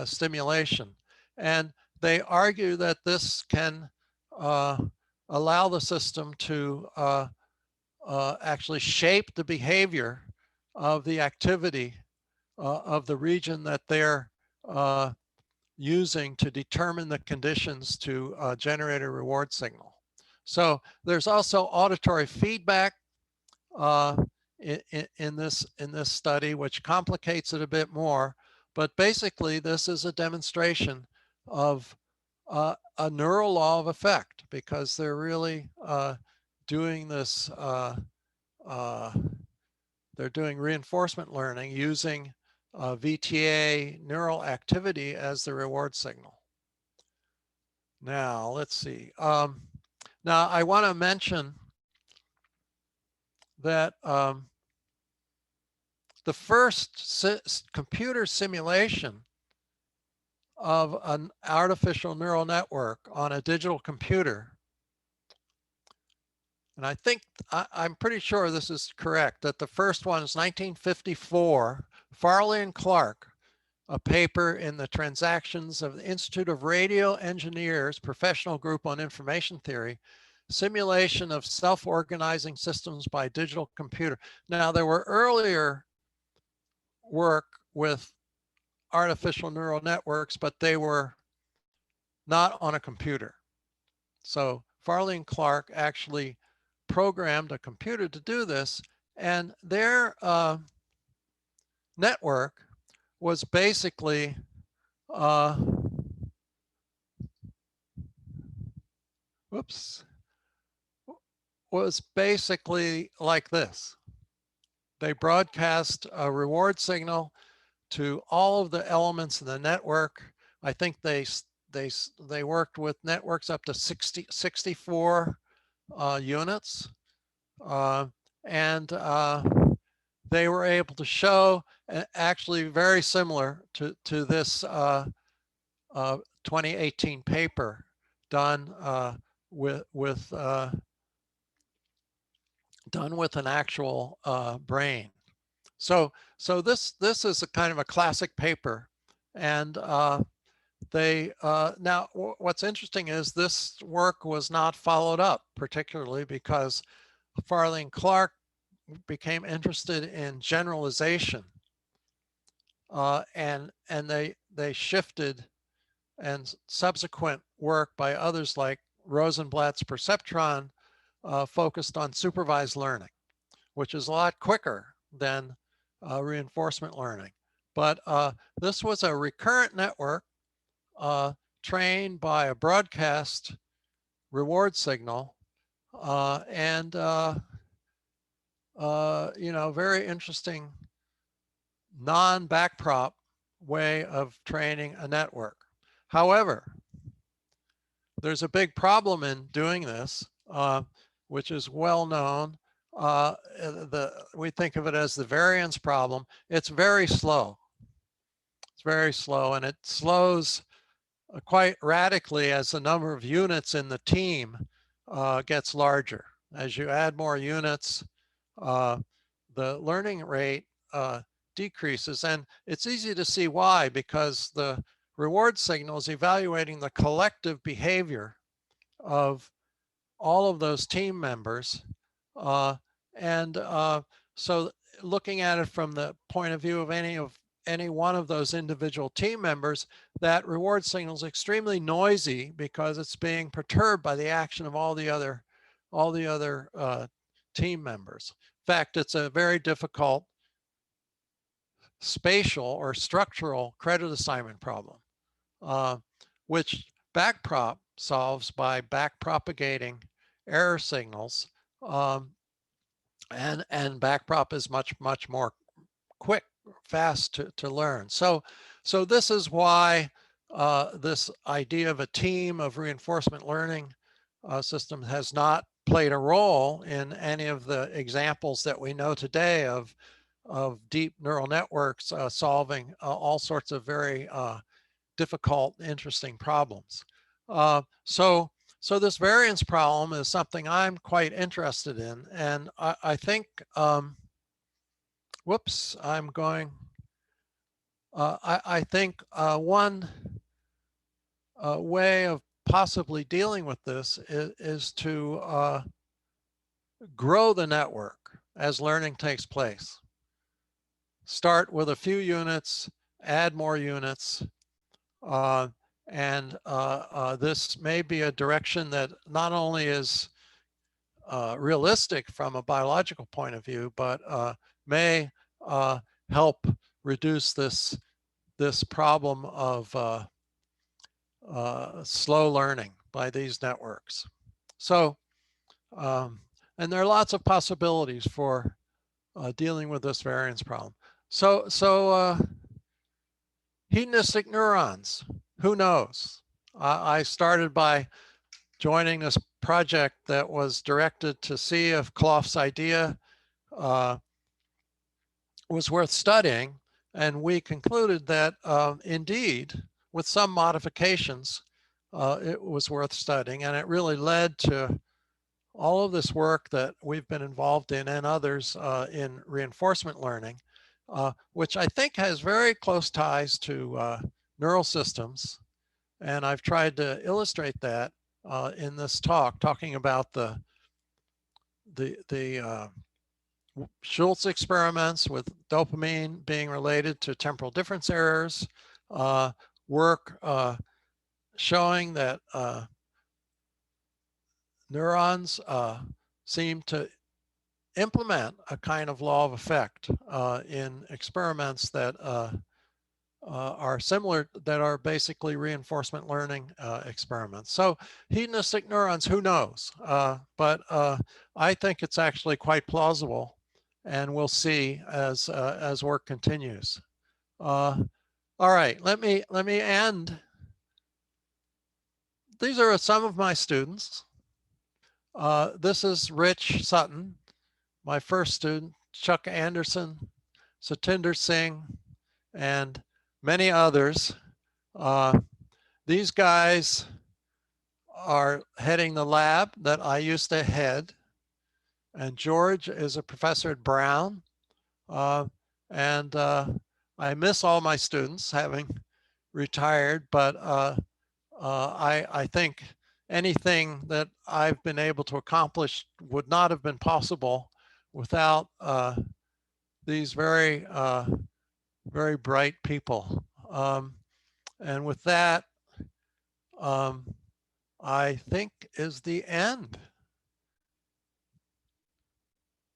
stimulation. And they argue that this can allow the system to actually shape the behavior of the activity of the region that they're using to determine the conditions to generate a reward signal. So there's also auditory feedback in this study, which complicates it a bit more. But basically, this is a demonstration of a neural law of effect, because they're really doing this. They're doing reinforcement learning using VTA neural activity as the reward signal. Now, let's see. Now, I want to mention that the first computer simulation of an artificial neural network on a digital computer, and I think, I'm pretty sure this is correct, that the first one is 1954, Farley and Clark, a paper in the Transactions of the Institute of Radio Engineers Professional Group on Information Theory, simulation of self-organizing systems by digital computer. Now, there were earlier work with artificial neural networks, but they were not on a computer. So Farley and Clark actually programmed a computer to do this, and their network was basically whoops, was basically like this. They broadcast a reward signal to all of the elements in the network. I think they worked with networks up to 64 units. And they were able to show actually very similar to this 2018 paper done with an actual brain. So this is a kind of a classic paper, and now what's interesting is this work was not followed up particularly because Farley and Clark became interested in generalization, and they shifted, and subsequent work by others like Rosenblatt's perceptron focused on supervised learning, which is a lot quicker than reinforcement learning. But this was a recurrent network trained by a broadcast reward signal, and very interesting non-backprop way of training a network. However, there's a big problem in doing this, which is well known. We think of it as the variance problem. It's very slow. It's very slow, and it slows quite radically as the number of units in the team gets larger. As you add more units, the learning rate decreases, and it's easy to see why, because the reward signal is evaluating the collective behavior of all of those team members, and so looking at it from the point of view of any one of those individual team members, that reward signal is extremely noisy because it's being perturbed by the action of all the other team members. In fact, it's a very difficult spatial or structural credit assignment problem, which backprop solves by backpropagating error signals, and backprop is much more quick, fast to learn. So this is why this idea of a team of reinforcement learning system has not played a role in any of the examples that we know today of deep neural networks solving all sorts of very difficult, interesting problems. So this variance problem is something I'm quite interested in, and I think, whoops, I'm going, I think one way of possibly dealing with this is to grow the network as learning takes place. Start with a few units, add more units, and this may be a direction that not only is realistic from a biological point of view, but may help reduce this problem of slow learning by these networks. So, and there are lots of possibilities for dealing with this variance problem. So hedonistic neurons, who knows? I started by joining this project that was directed to see if Clough's idea was worth studying, and we concluded that indeed, with some modifications, it was worth studying, and it really led to all of this work that we've been involved in and others in reinforcement learning, which I think has very close ties to neural systems. And I've tried to illustrate that in this talk, talking about the Schultz experiments with dopamine being related to temporal difference errors, work showing that neurons seem to implement a kind of law of effect in experiments that are similar, that are basically reinforcement learning experiments. So hedonistic neurons, who knows? But I think it's actually quite plausible, and we'll see as work continues. All right, let me end. These are some of my students. This is Rich Sutton, my first student, Chuck Anderson, Satinder Singh, and many others. These guys are heading the lab that I used to head, and George is a professor at Brown. I miss all my students, having retired, but I think anything that I've been able to accomplish would not have been possible without these very, very bright people. And with that, I think is the end.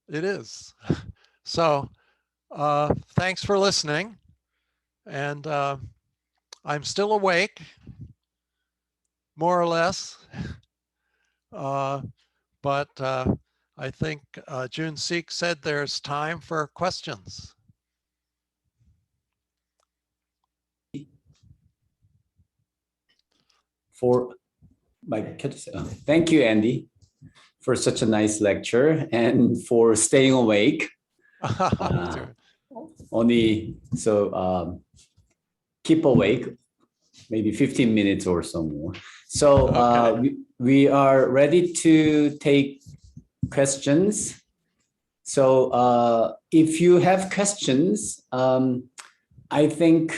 It is. So thanks for listening. And I'm still awake, more or less. But I think June Seek said there's time for questions. Thank you, Andy, for such a nice lecture and for staying awake. Keep awake, maybe 15 minutes or so more. So okay. We are ready to take questions. So if you have questions, I think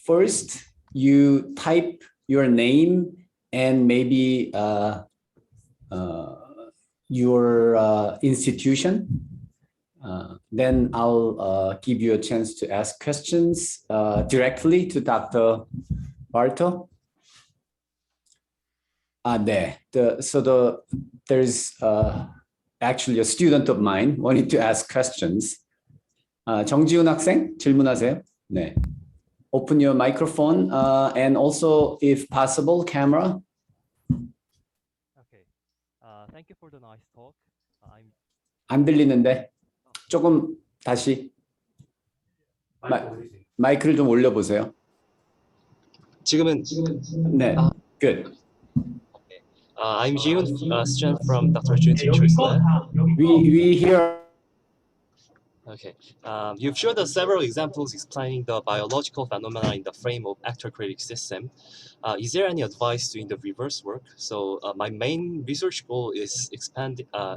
first you type your name and maybe your institution. Then I'll give you a chance to ask questions directly to Dr. Barto. There's actually a student of mine wanting to ask questions. 정지훈 학생 질문하세요. 네. Open your microphone and also, if possible, camera. Okay. Thank you for the nice talk. 안 들리는데 조금 다시 마이크를 좀 올려보세요. 지금은 네. Good. Okay. I'm Jiun, student from Dr. Jun Teacher's Lab. We hear. Okay. You've showed us several examples explaining the biological phenomena in the frame of actor-critic system. Is there any advice doing the reverse work? So my main research goal is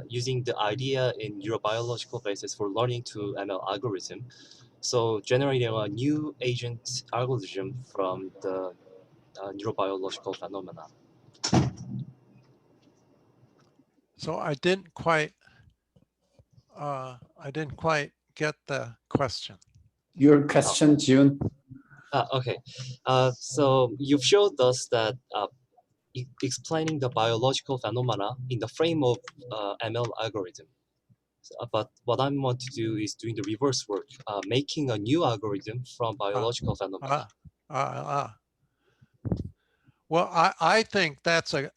using the idea in neurobiological basis for learning to ML algorithm. So generating a new agent algorithm from the neurobiological phenomena. So I didn't quite get the question. Your question, June. Okay. So you've showed us that explaining the biological phenomena in the frame of ML algorithm. But what I want to do is doing the reverse work, making a new algorithm from biological phenomena. Well, I think that's a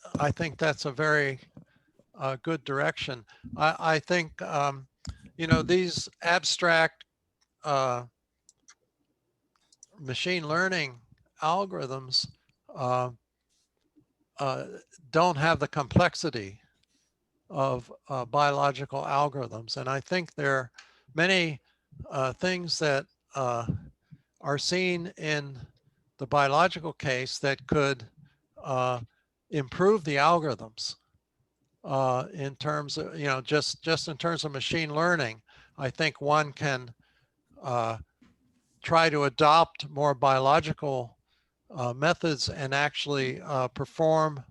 very good direction. I think you know, these abstract machine learning algorithms don't have the complexity of biological algorithms, and I think there are many things that are seen in the biological case that could improve the algorithms in terms of, you know, just in terms of machine learning. I think one can try to adopt more biological methods and actually perform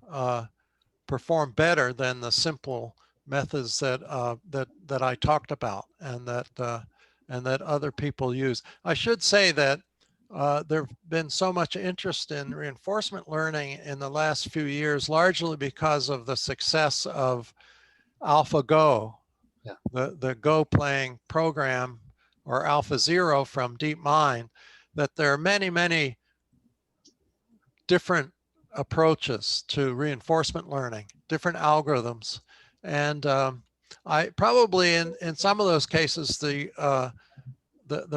better than the simple methods that that I talked about and that other people use. I should say that there's been so much interest in reinforcement learning in the last few years, largely because of the success of AlphaGo, the Go playing program, or AlphaZero from DeepMind, that there are many, many different approaches to reinforcement learning, different algorithms. And I probably in some of those cases, the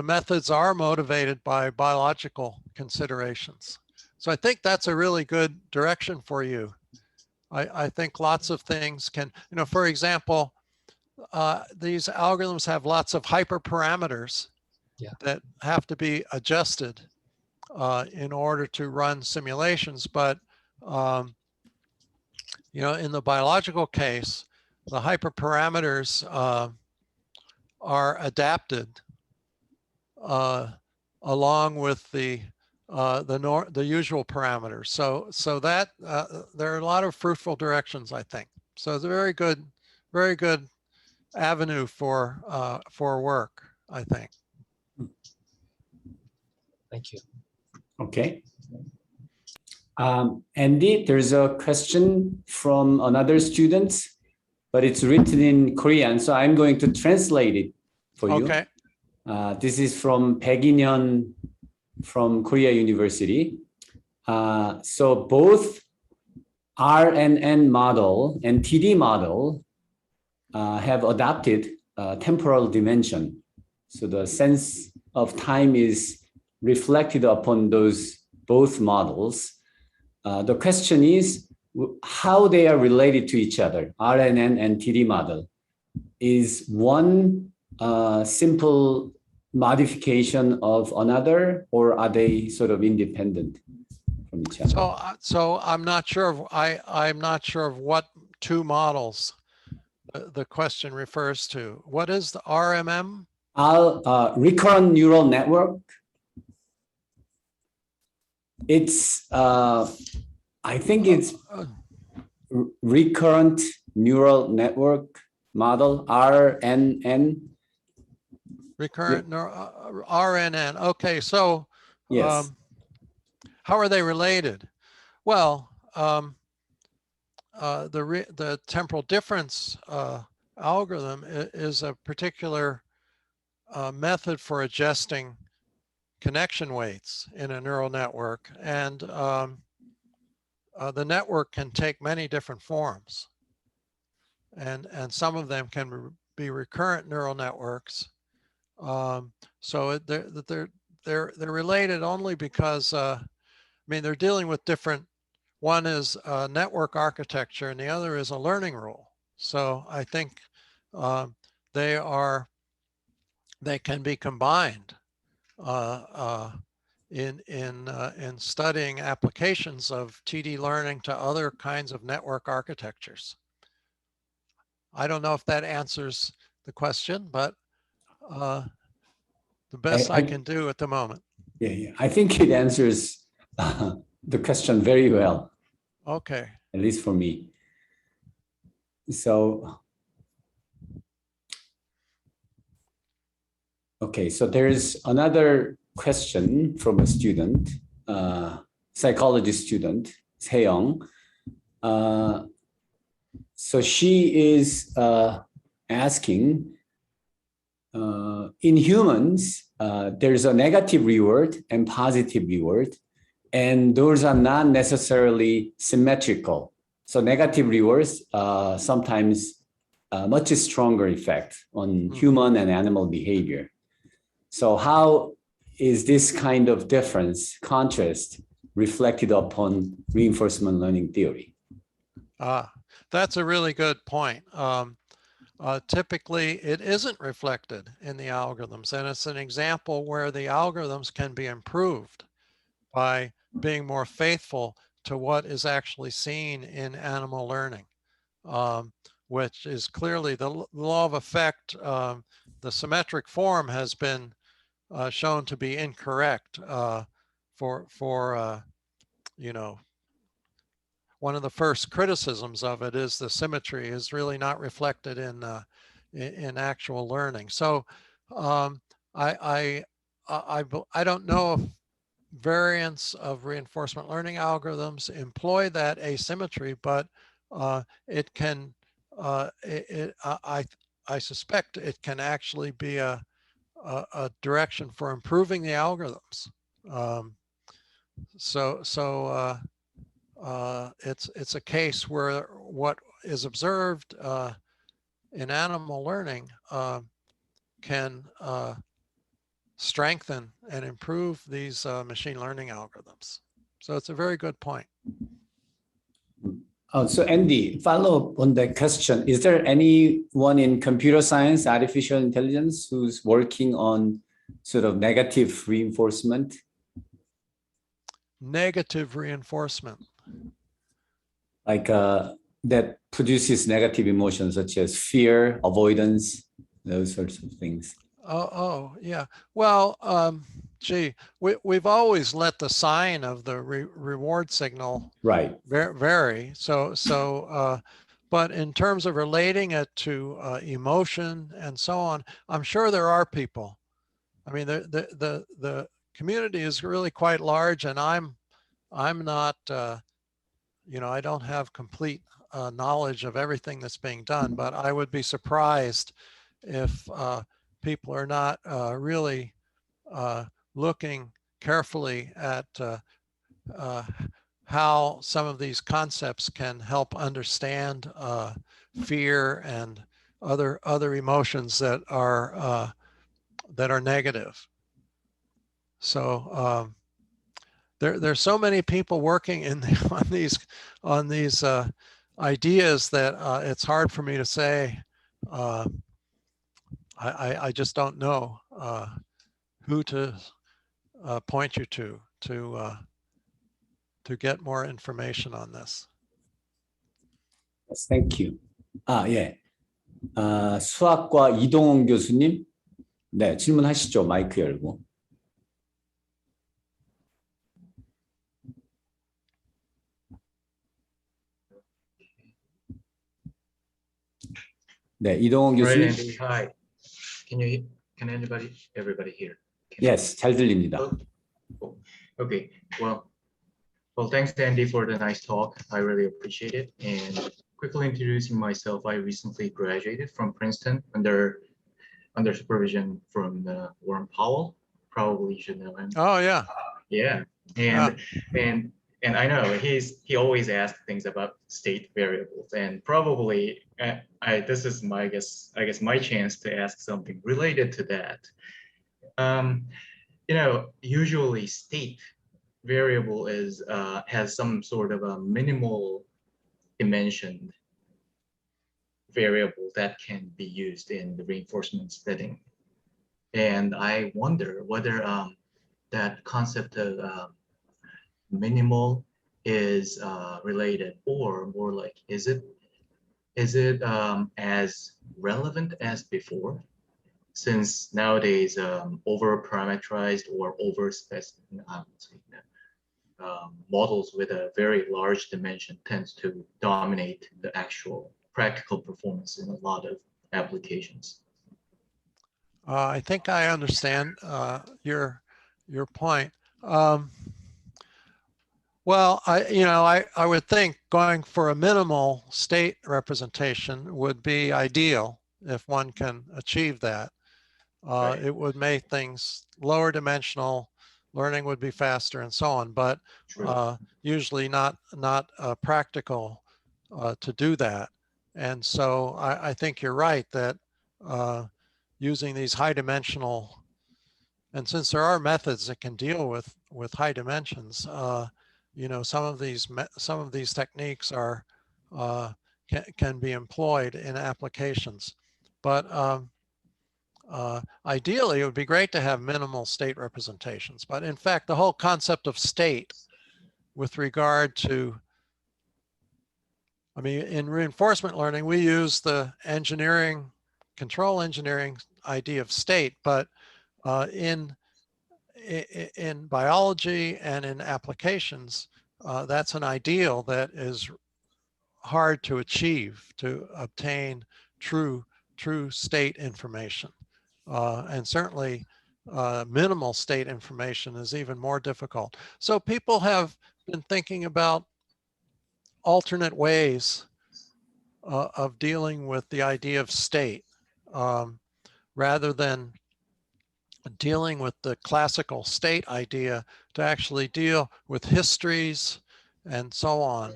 methods are motivated by biological considerations. So I think that's a really good direction for you. I think lots of things can, for example, these algorithms have lots of hyperparameters that have to be adjusted in order to run simulations. But, in the biological case, the hyperparameters are adapted along with the usual parameters. So that there are a lot of fruitful directions, I think. So it's a very good avenue for work, I think. Thank you. Okay. Andy, there's a question from another student, but it's written in Korean, so I'm going to translate it for you. Okay. This is from Baek from Korea University. So both RNN model and TD model have adopted temporal dimension. So the sense of time is reflected upon those both models. The question is how they are related to each other, RNN and TD model. Is one simple modification of another, or are they sort of independent from each other? So I'm not sure I'm not sure of what two models the question refers to. What is the RMM? Recurrent neural network. It's I think it's recurrent neural network model, RNN. Recurrent RNN. Okay, so Yes. How are they related? Well, the temporal difference algorithm is a particular method for adjusting connection weights in a neural network, and the network can take many different forms, and some of them can be recurrent neural networks. So they're related only because they're dealing with different. One is network architecture, and the other is a learning rule. So I think they can be combined in studying applications of TD learning to other kinds of network architectures. I don't know if that answers the question, but the best I can do at the moment. Yeah. I think it answers the question very well. Okay. At least for me. So, okay, so there's another question from a student, psychology student, Seong. So she is asking, in humans, there's a negative reward and positive reward, and those are not necessarily symmetrical. So negative rewards sometimes much stronger effect on human and animal behavior. So how is this kind of difference, contrast, reflected upon reinforcement learning theory? That's a really good point. Typically, it isn't reflected in the algorithms, and it's an example where the algorithms can be improved by being more faithful to what is actually seen in animal learning, which is clearly the law of effect. The symmetric form has been shown to be incorrect one of the first criticisms of it is the symmetry is really not reflected in actual learning. So I don't know if variants of reinforcement learning algorithms employ that asymmetry, but it can. I suspect it can actually be a direction for improving the algorithms. It's a case where what is observed in animal learning can strengthen and improve these machine learning algorithms. So it's a very good point. So Andy, follow up on that question. Is there anyone in computer science, artificial intelligence who's working on sort of negative reinforcement? Negative reinforcement. Like that produces negative emotions such as fear, avoidance, those sorts of things. Oh, yeah. Well, gee, we've always let the sign of the reward signal Right. vary. But in terms of relating it to emotion and so on, I'm sure there are people. I mean, the community is really quite large, and I'm not, I don't have complete knowledge of everything that's being done, but I would be surprised if people are not really looking carefully at how some of these concepts can help understand fear and other emotions that are negative. So there's so many people working on these ideas that it's hard for me to say. I just don't know who to point you to get more information on this. Yes, thank you. 예. 수학과 이동훈 교수님, 네, 질문하시죠. 마이크 열고. 네, 이동훈 교수님. Right, Andy. Hi. Can everybody hear? Yes, 잘 들립니다. Oh, okay. Well, thanks, Andy, for the nice talk. I really appreciate it. And quickly introducing myself, I recently graduated from Princeton under supervision from Warren Powell. Probably you should know him. Oh yeah. Yeah. And I know he always asks things about state variables, and probably this is I guess my chance to ask something related to that. Usually state variable is has some sort of a minimal dimension variable that can be used in the reinforcement setting, and I wonder whether that concept of minimal is related, or more like is it as relevant as before, since nowadays over parameterized or over specified models with a very large dimension tends to dominate the actual practical performance in a lot of applications. I think I understand your point. Well, I would think going for a minimal state representation would be ideal if one can achieve that. Right. It would make things lower dimensional, learning would be faster and so on, but usually not practical to do that. And so I think you're right that using these high dimensional, and since there are methods that can deal with high dimensions, some of these techniques are can be employed in applications. But ideally, it would be great to have minimal state representations. But in fact, the whole concept of state with regard to, in reinforcement learning, we use the control engineering idea of state, but in biology and in applications, that's an ideal that is hard to achieve, to obtain true state information. And certainly minimal state information is even more difficult. So people have been thinking about alternate ways of dealing with the idea of state, rather than dealing with the classical state idea to actually deal with histories and so on.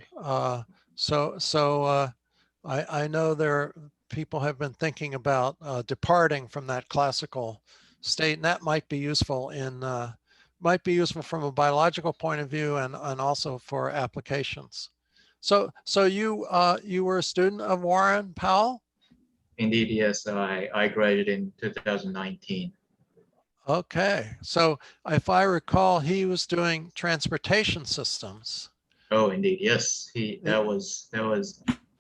I know people have been thinking about departing from that classical state, and that might be useful from a biological point of view and also for applications. So you were a student of Warren Powell? Indeed, yes. I graduated in 2019. Okay, so if I recall, he was doing transportation systems. Oh, indeed, yes. That was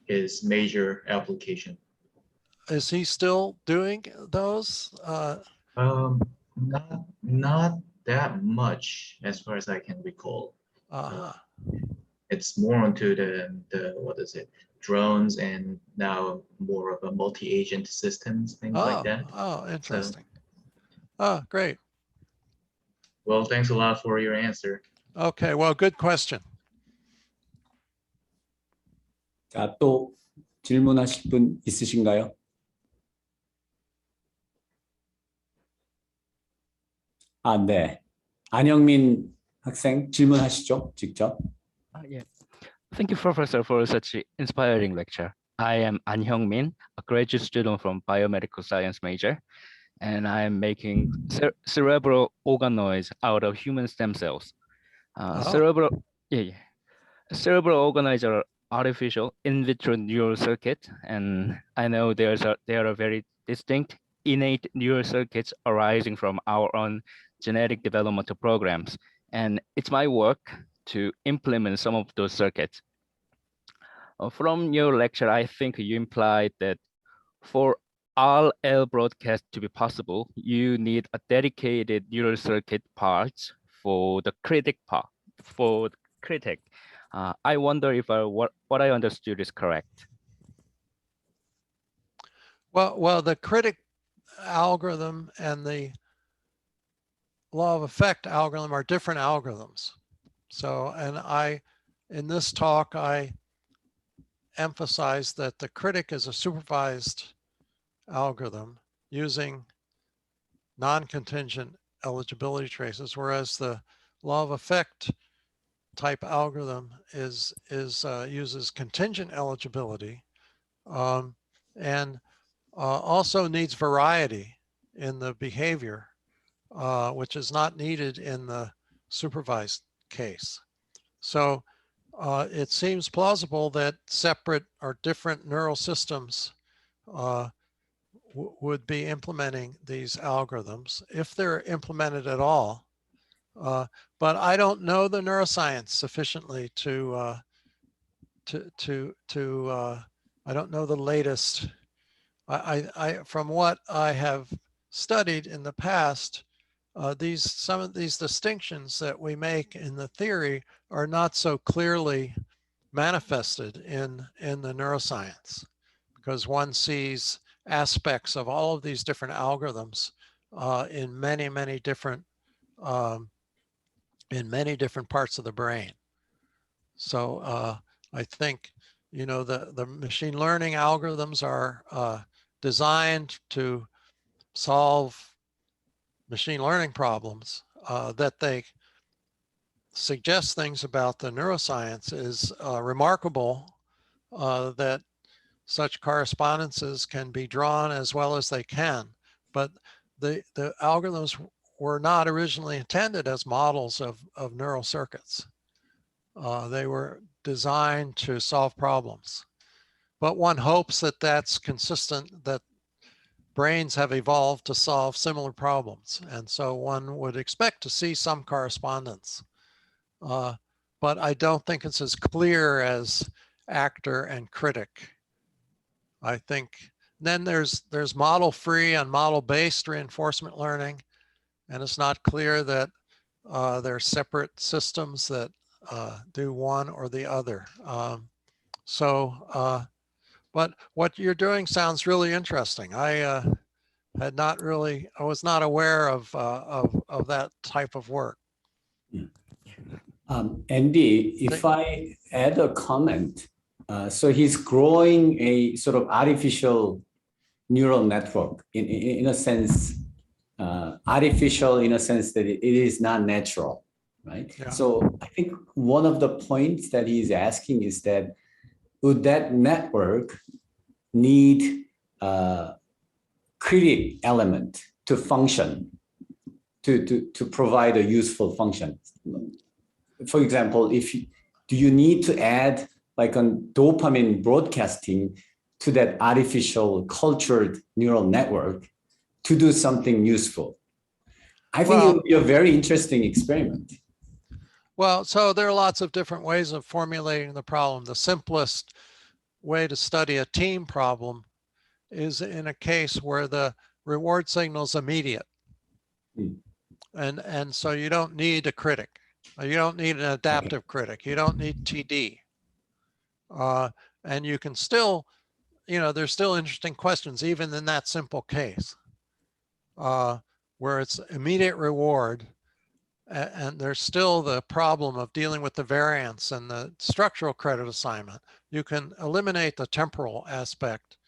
his major application. Is he still doing those? Not that much as far as I can recall. Uh-huh. It's more onto the what is it, drones, and now more of a multi-agent systems, things like that. Oh, interesting. Oh, great. Well, thanks a lot for your answer. Okay, well, good question. 자, 또 질문하실 분 있으신가요? 아, 네. 안영민 학생 질문하시죠, 직접. Yeah. Thank you, Professor, for such an inspiring lecture. I am An Hyung-min, a graduate student from biomedical science major, and I am making cerebral organoids out of human stem cells. Cerebral organoids are artificial in vitro neural circuit, and I know there are very distinct innate neural circuits arising from our own genetic developmental programs, and it's my work to implement some of those circuits. From your lecture, I think you implied that for RL broadcast to be possible, you need a dedicated neural circuit parts for the critic part. I wonder if what I understood is correct. Well, the critic algorithm and the law of effect algorithm are different algorithms. So, and in this talk, I emphasize that the critic is a supervised algorithm using non-contingent eligibility traces, whereas the law of effect type algorithm uses contingent eligibility and also needs variety in the behavior, which is not needed in the supervised case. So it seems plausible that separate or different neural systems would be implementing these algorithms if they're implemented at all. But I don't know the neuroscience sufficiently I don't know the latest. From what I have studied in the past, some of these distinctions that we make in the theory are not so clearly manifested in the neuroscience, because one sees aspects of all of these different algorithms in many different parts of the brain. So I think, you know, the machine learning algorithms are designed to solve machine learning problems. That they suggest things about the neuroscience is remarkable, that such correspondences can be drawn as well as they can. But the algorithms were not originally intended as models of neural circuits. They were designed to solve problems. But one hopes that that's consistent, that brains have evolved to solve similar problems. And so one would expect to see some correspondence. But I don't think it's as clear as actor and critic. I think then there's model-free and model-based reinforcement learning, and it's not clear that they're separate systems that do one or the other. But what you're doing sounds really interesting. I was not aware of that type of work. Andy, if I add a comment, so he's growing a sort of artificial neural network in a sense, artificial in a sense that it is not natural, right? Yeah. So I think one of the points that he's asking is that would that network need a critic element to function, to provide a useful function? For example, do you need to add like a dopamine broadcasting to that artificial cultured neural network to do something useful? I think it Well, would be a very interesting experiment. well, so there are lots of different ways of formulating the problem. The simplest way to study a team problem is in a case where the reward signal is immediate. Hmm. And so you don't need a critic. You don't need an adaptive critic. You don't need TD. And you can still, there's still interesting questions, even in that simple case, where it's immediate reward. And there's still the problem of dealing with the variance and the structural credit assignment. You can eliminate the temporal aspect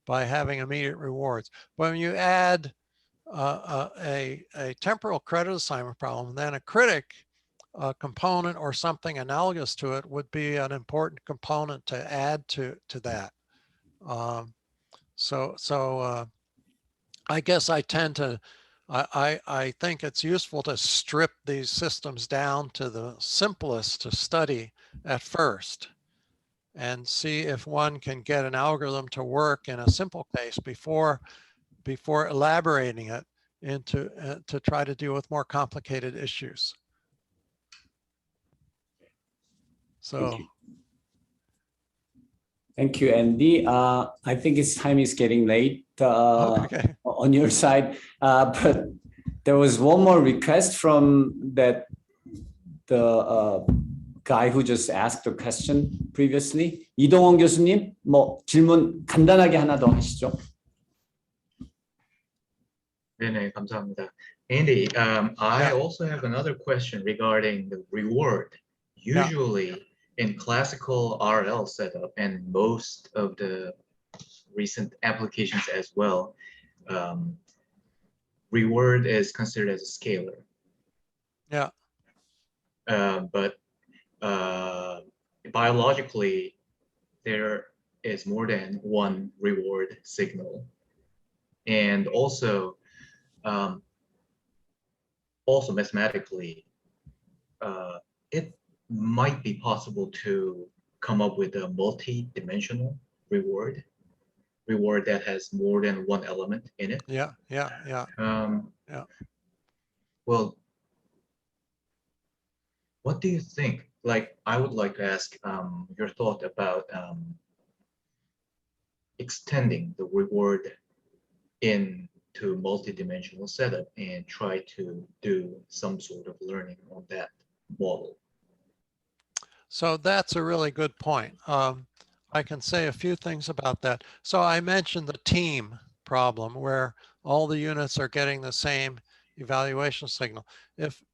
by having immediate rewards. But when you add a temporal credit assignment problem, then a critic component or something analogous to it would be an important component to add to that. So I guess I tend to, I think it's useful to strip these systems down to the simplest to study at first and see if one can get an algorithm to work in a simple case before elaborating it into to try to deal with more complicated issues. So. Thank you, Andy. I think it's time is getting late Okay. on your side, but there was one more request from the guy who just asked the question previously. 이동원 교수님, 뭐 질문 간단하게 하나 더 하시죠. 네, 감사합니다. Andy, I also have another question regarding the reward. Usually in classical RL setup and most of the recent applications as well, reward is considered as a scalar. Yeah. But biologically, there is more than one reward signal. And also mathematically, it might be possible to come up with a multi-dimensional reward that has more than one element in it. Yeah. Well, what do you think? Like, I would like to ask your thought about extending the reward into multi-dimensional setup and try to do some sort of learning on that model. So that's a really good point. I can say a few things about that. So I mentioned the team problem where all the units are getting the same evaluation signal. If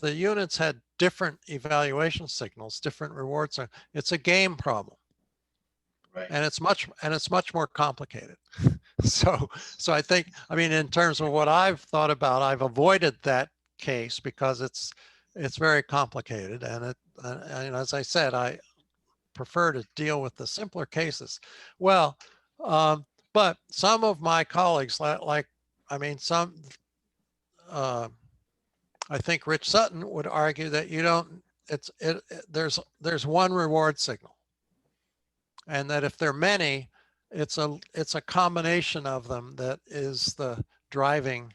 the units had different evaluation signals, different rewards, it's a game problem. Right. And it's much more complicated. So I think, in terms of what I've thought about, I've avoided that case because it's very complicated, and as I said, I prefer to deal with the simpler cases. Well, but some of my colleagues, I think Rich Sutton would argue that you don't. There's one reward signal, and that if there are many, it's a combination of them that is the driving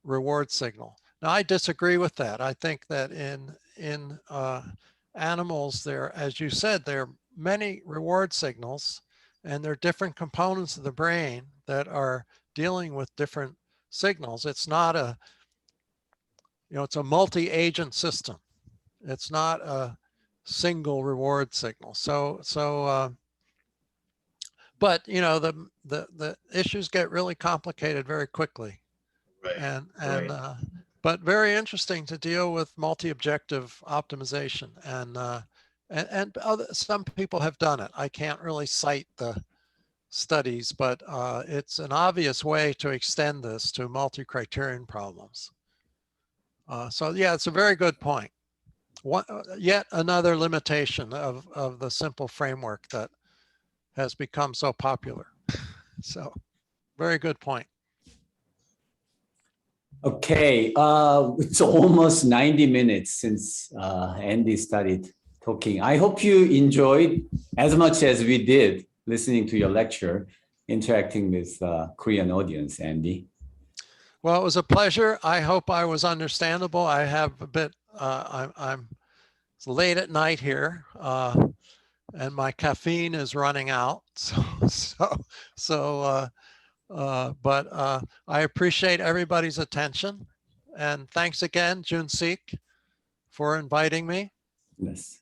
reward signal. Now, I disagree with that. I think that in animals, as you said, there are many reward signals, and there are different components of the brain that are dealing with different signals. It's not it's a multi-agent system. It's not a single reward signal. But the issues get really complicated very quickly, Right. But very interesting to deal with multi-objective optimization, and some people have done it. I can't really cite studies, but it's an obvious way to extend this to multi-criterion problems. So yeah, it's a very good point. Yet another limitation of the simple framework that has become so popular. So very good point. Okay, it's almost 90 minutes since Andy started talking. I hope you enjoyed as much as we did listening to your lecture, interacting with Korean audience, Andy. Well, it was a pleasure. I hope I was understandable. I have a bit, it's late at night here, and my caffeine is running out. But I appreciate everybody's attention. And thanks again, Jun-Sik, for inviting me. Yes.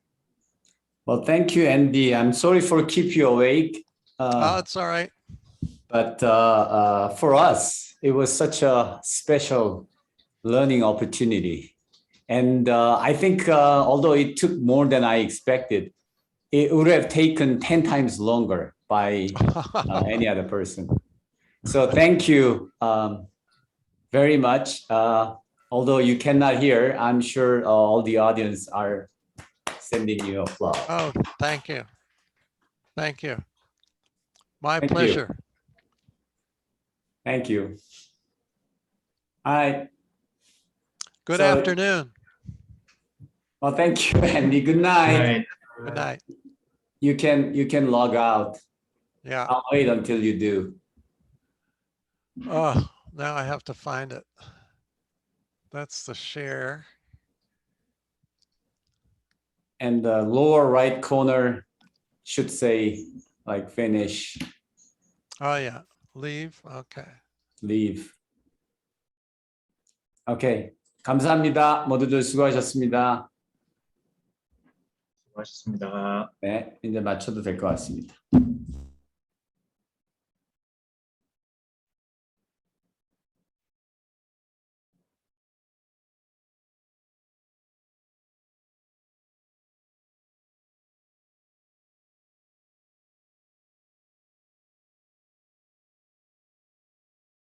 Well, thank you, Andy. I'm sorry for keep you awake. Oh, it's all right. But for us, it was such a special learning opportunity. And I think although it took more than I expected, it would have taken 10 times longer by any other person. So thank you very much. Although you cannot hear, I'm sure all the audience are sending you applause. Oh, thank you. Thank you. My Thank you. pleasure. Thank you. All right. Good So- afternoon. Well, thank you, Andy. Good night. Right. Good night. You can log out. Yeah. I'll wait until you do. Oh, now I have to find it. That's the share. And the lower right corner should say like finish, Oh, yeah. Leave. Okay. leave. Okay. 감사합니다. 모두들 수고하셨습니다. 수고하셨습니다. 네, 이제 마쳐도 될 것 같습니다.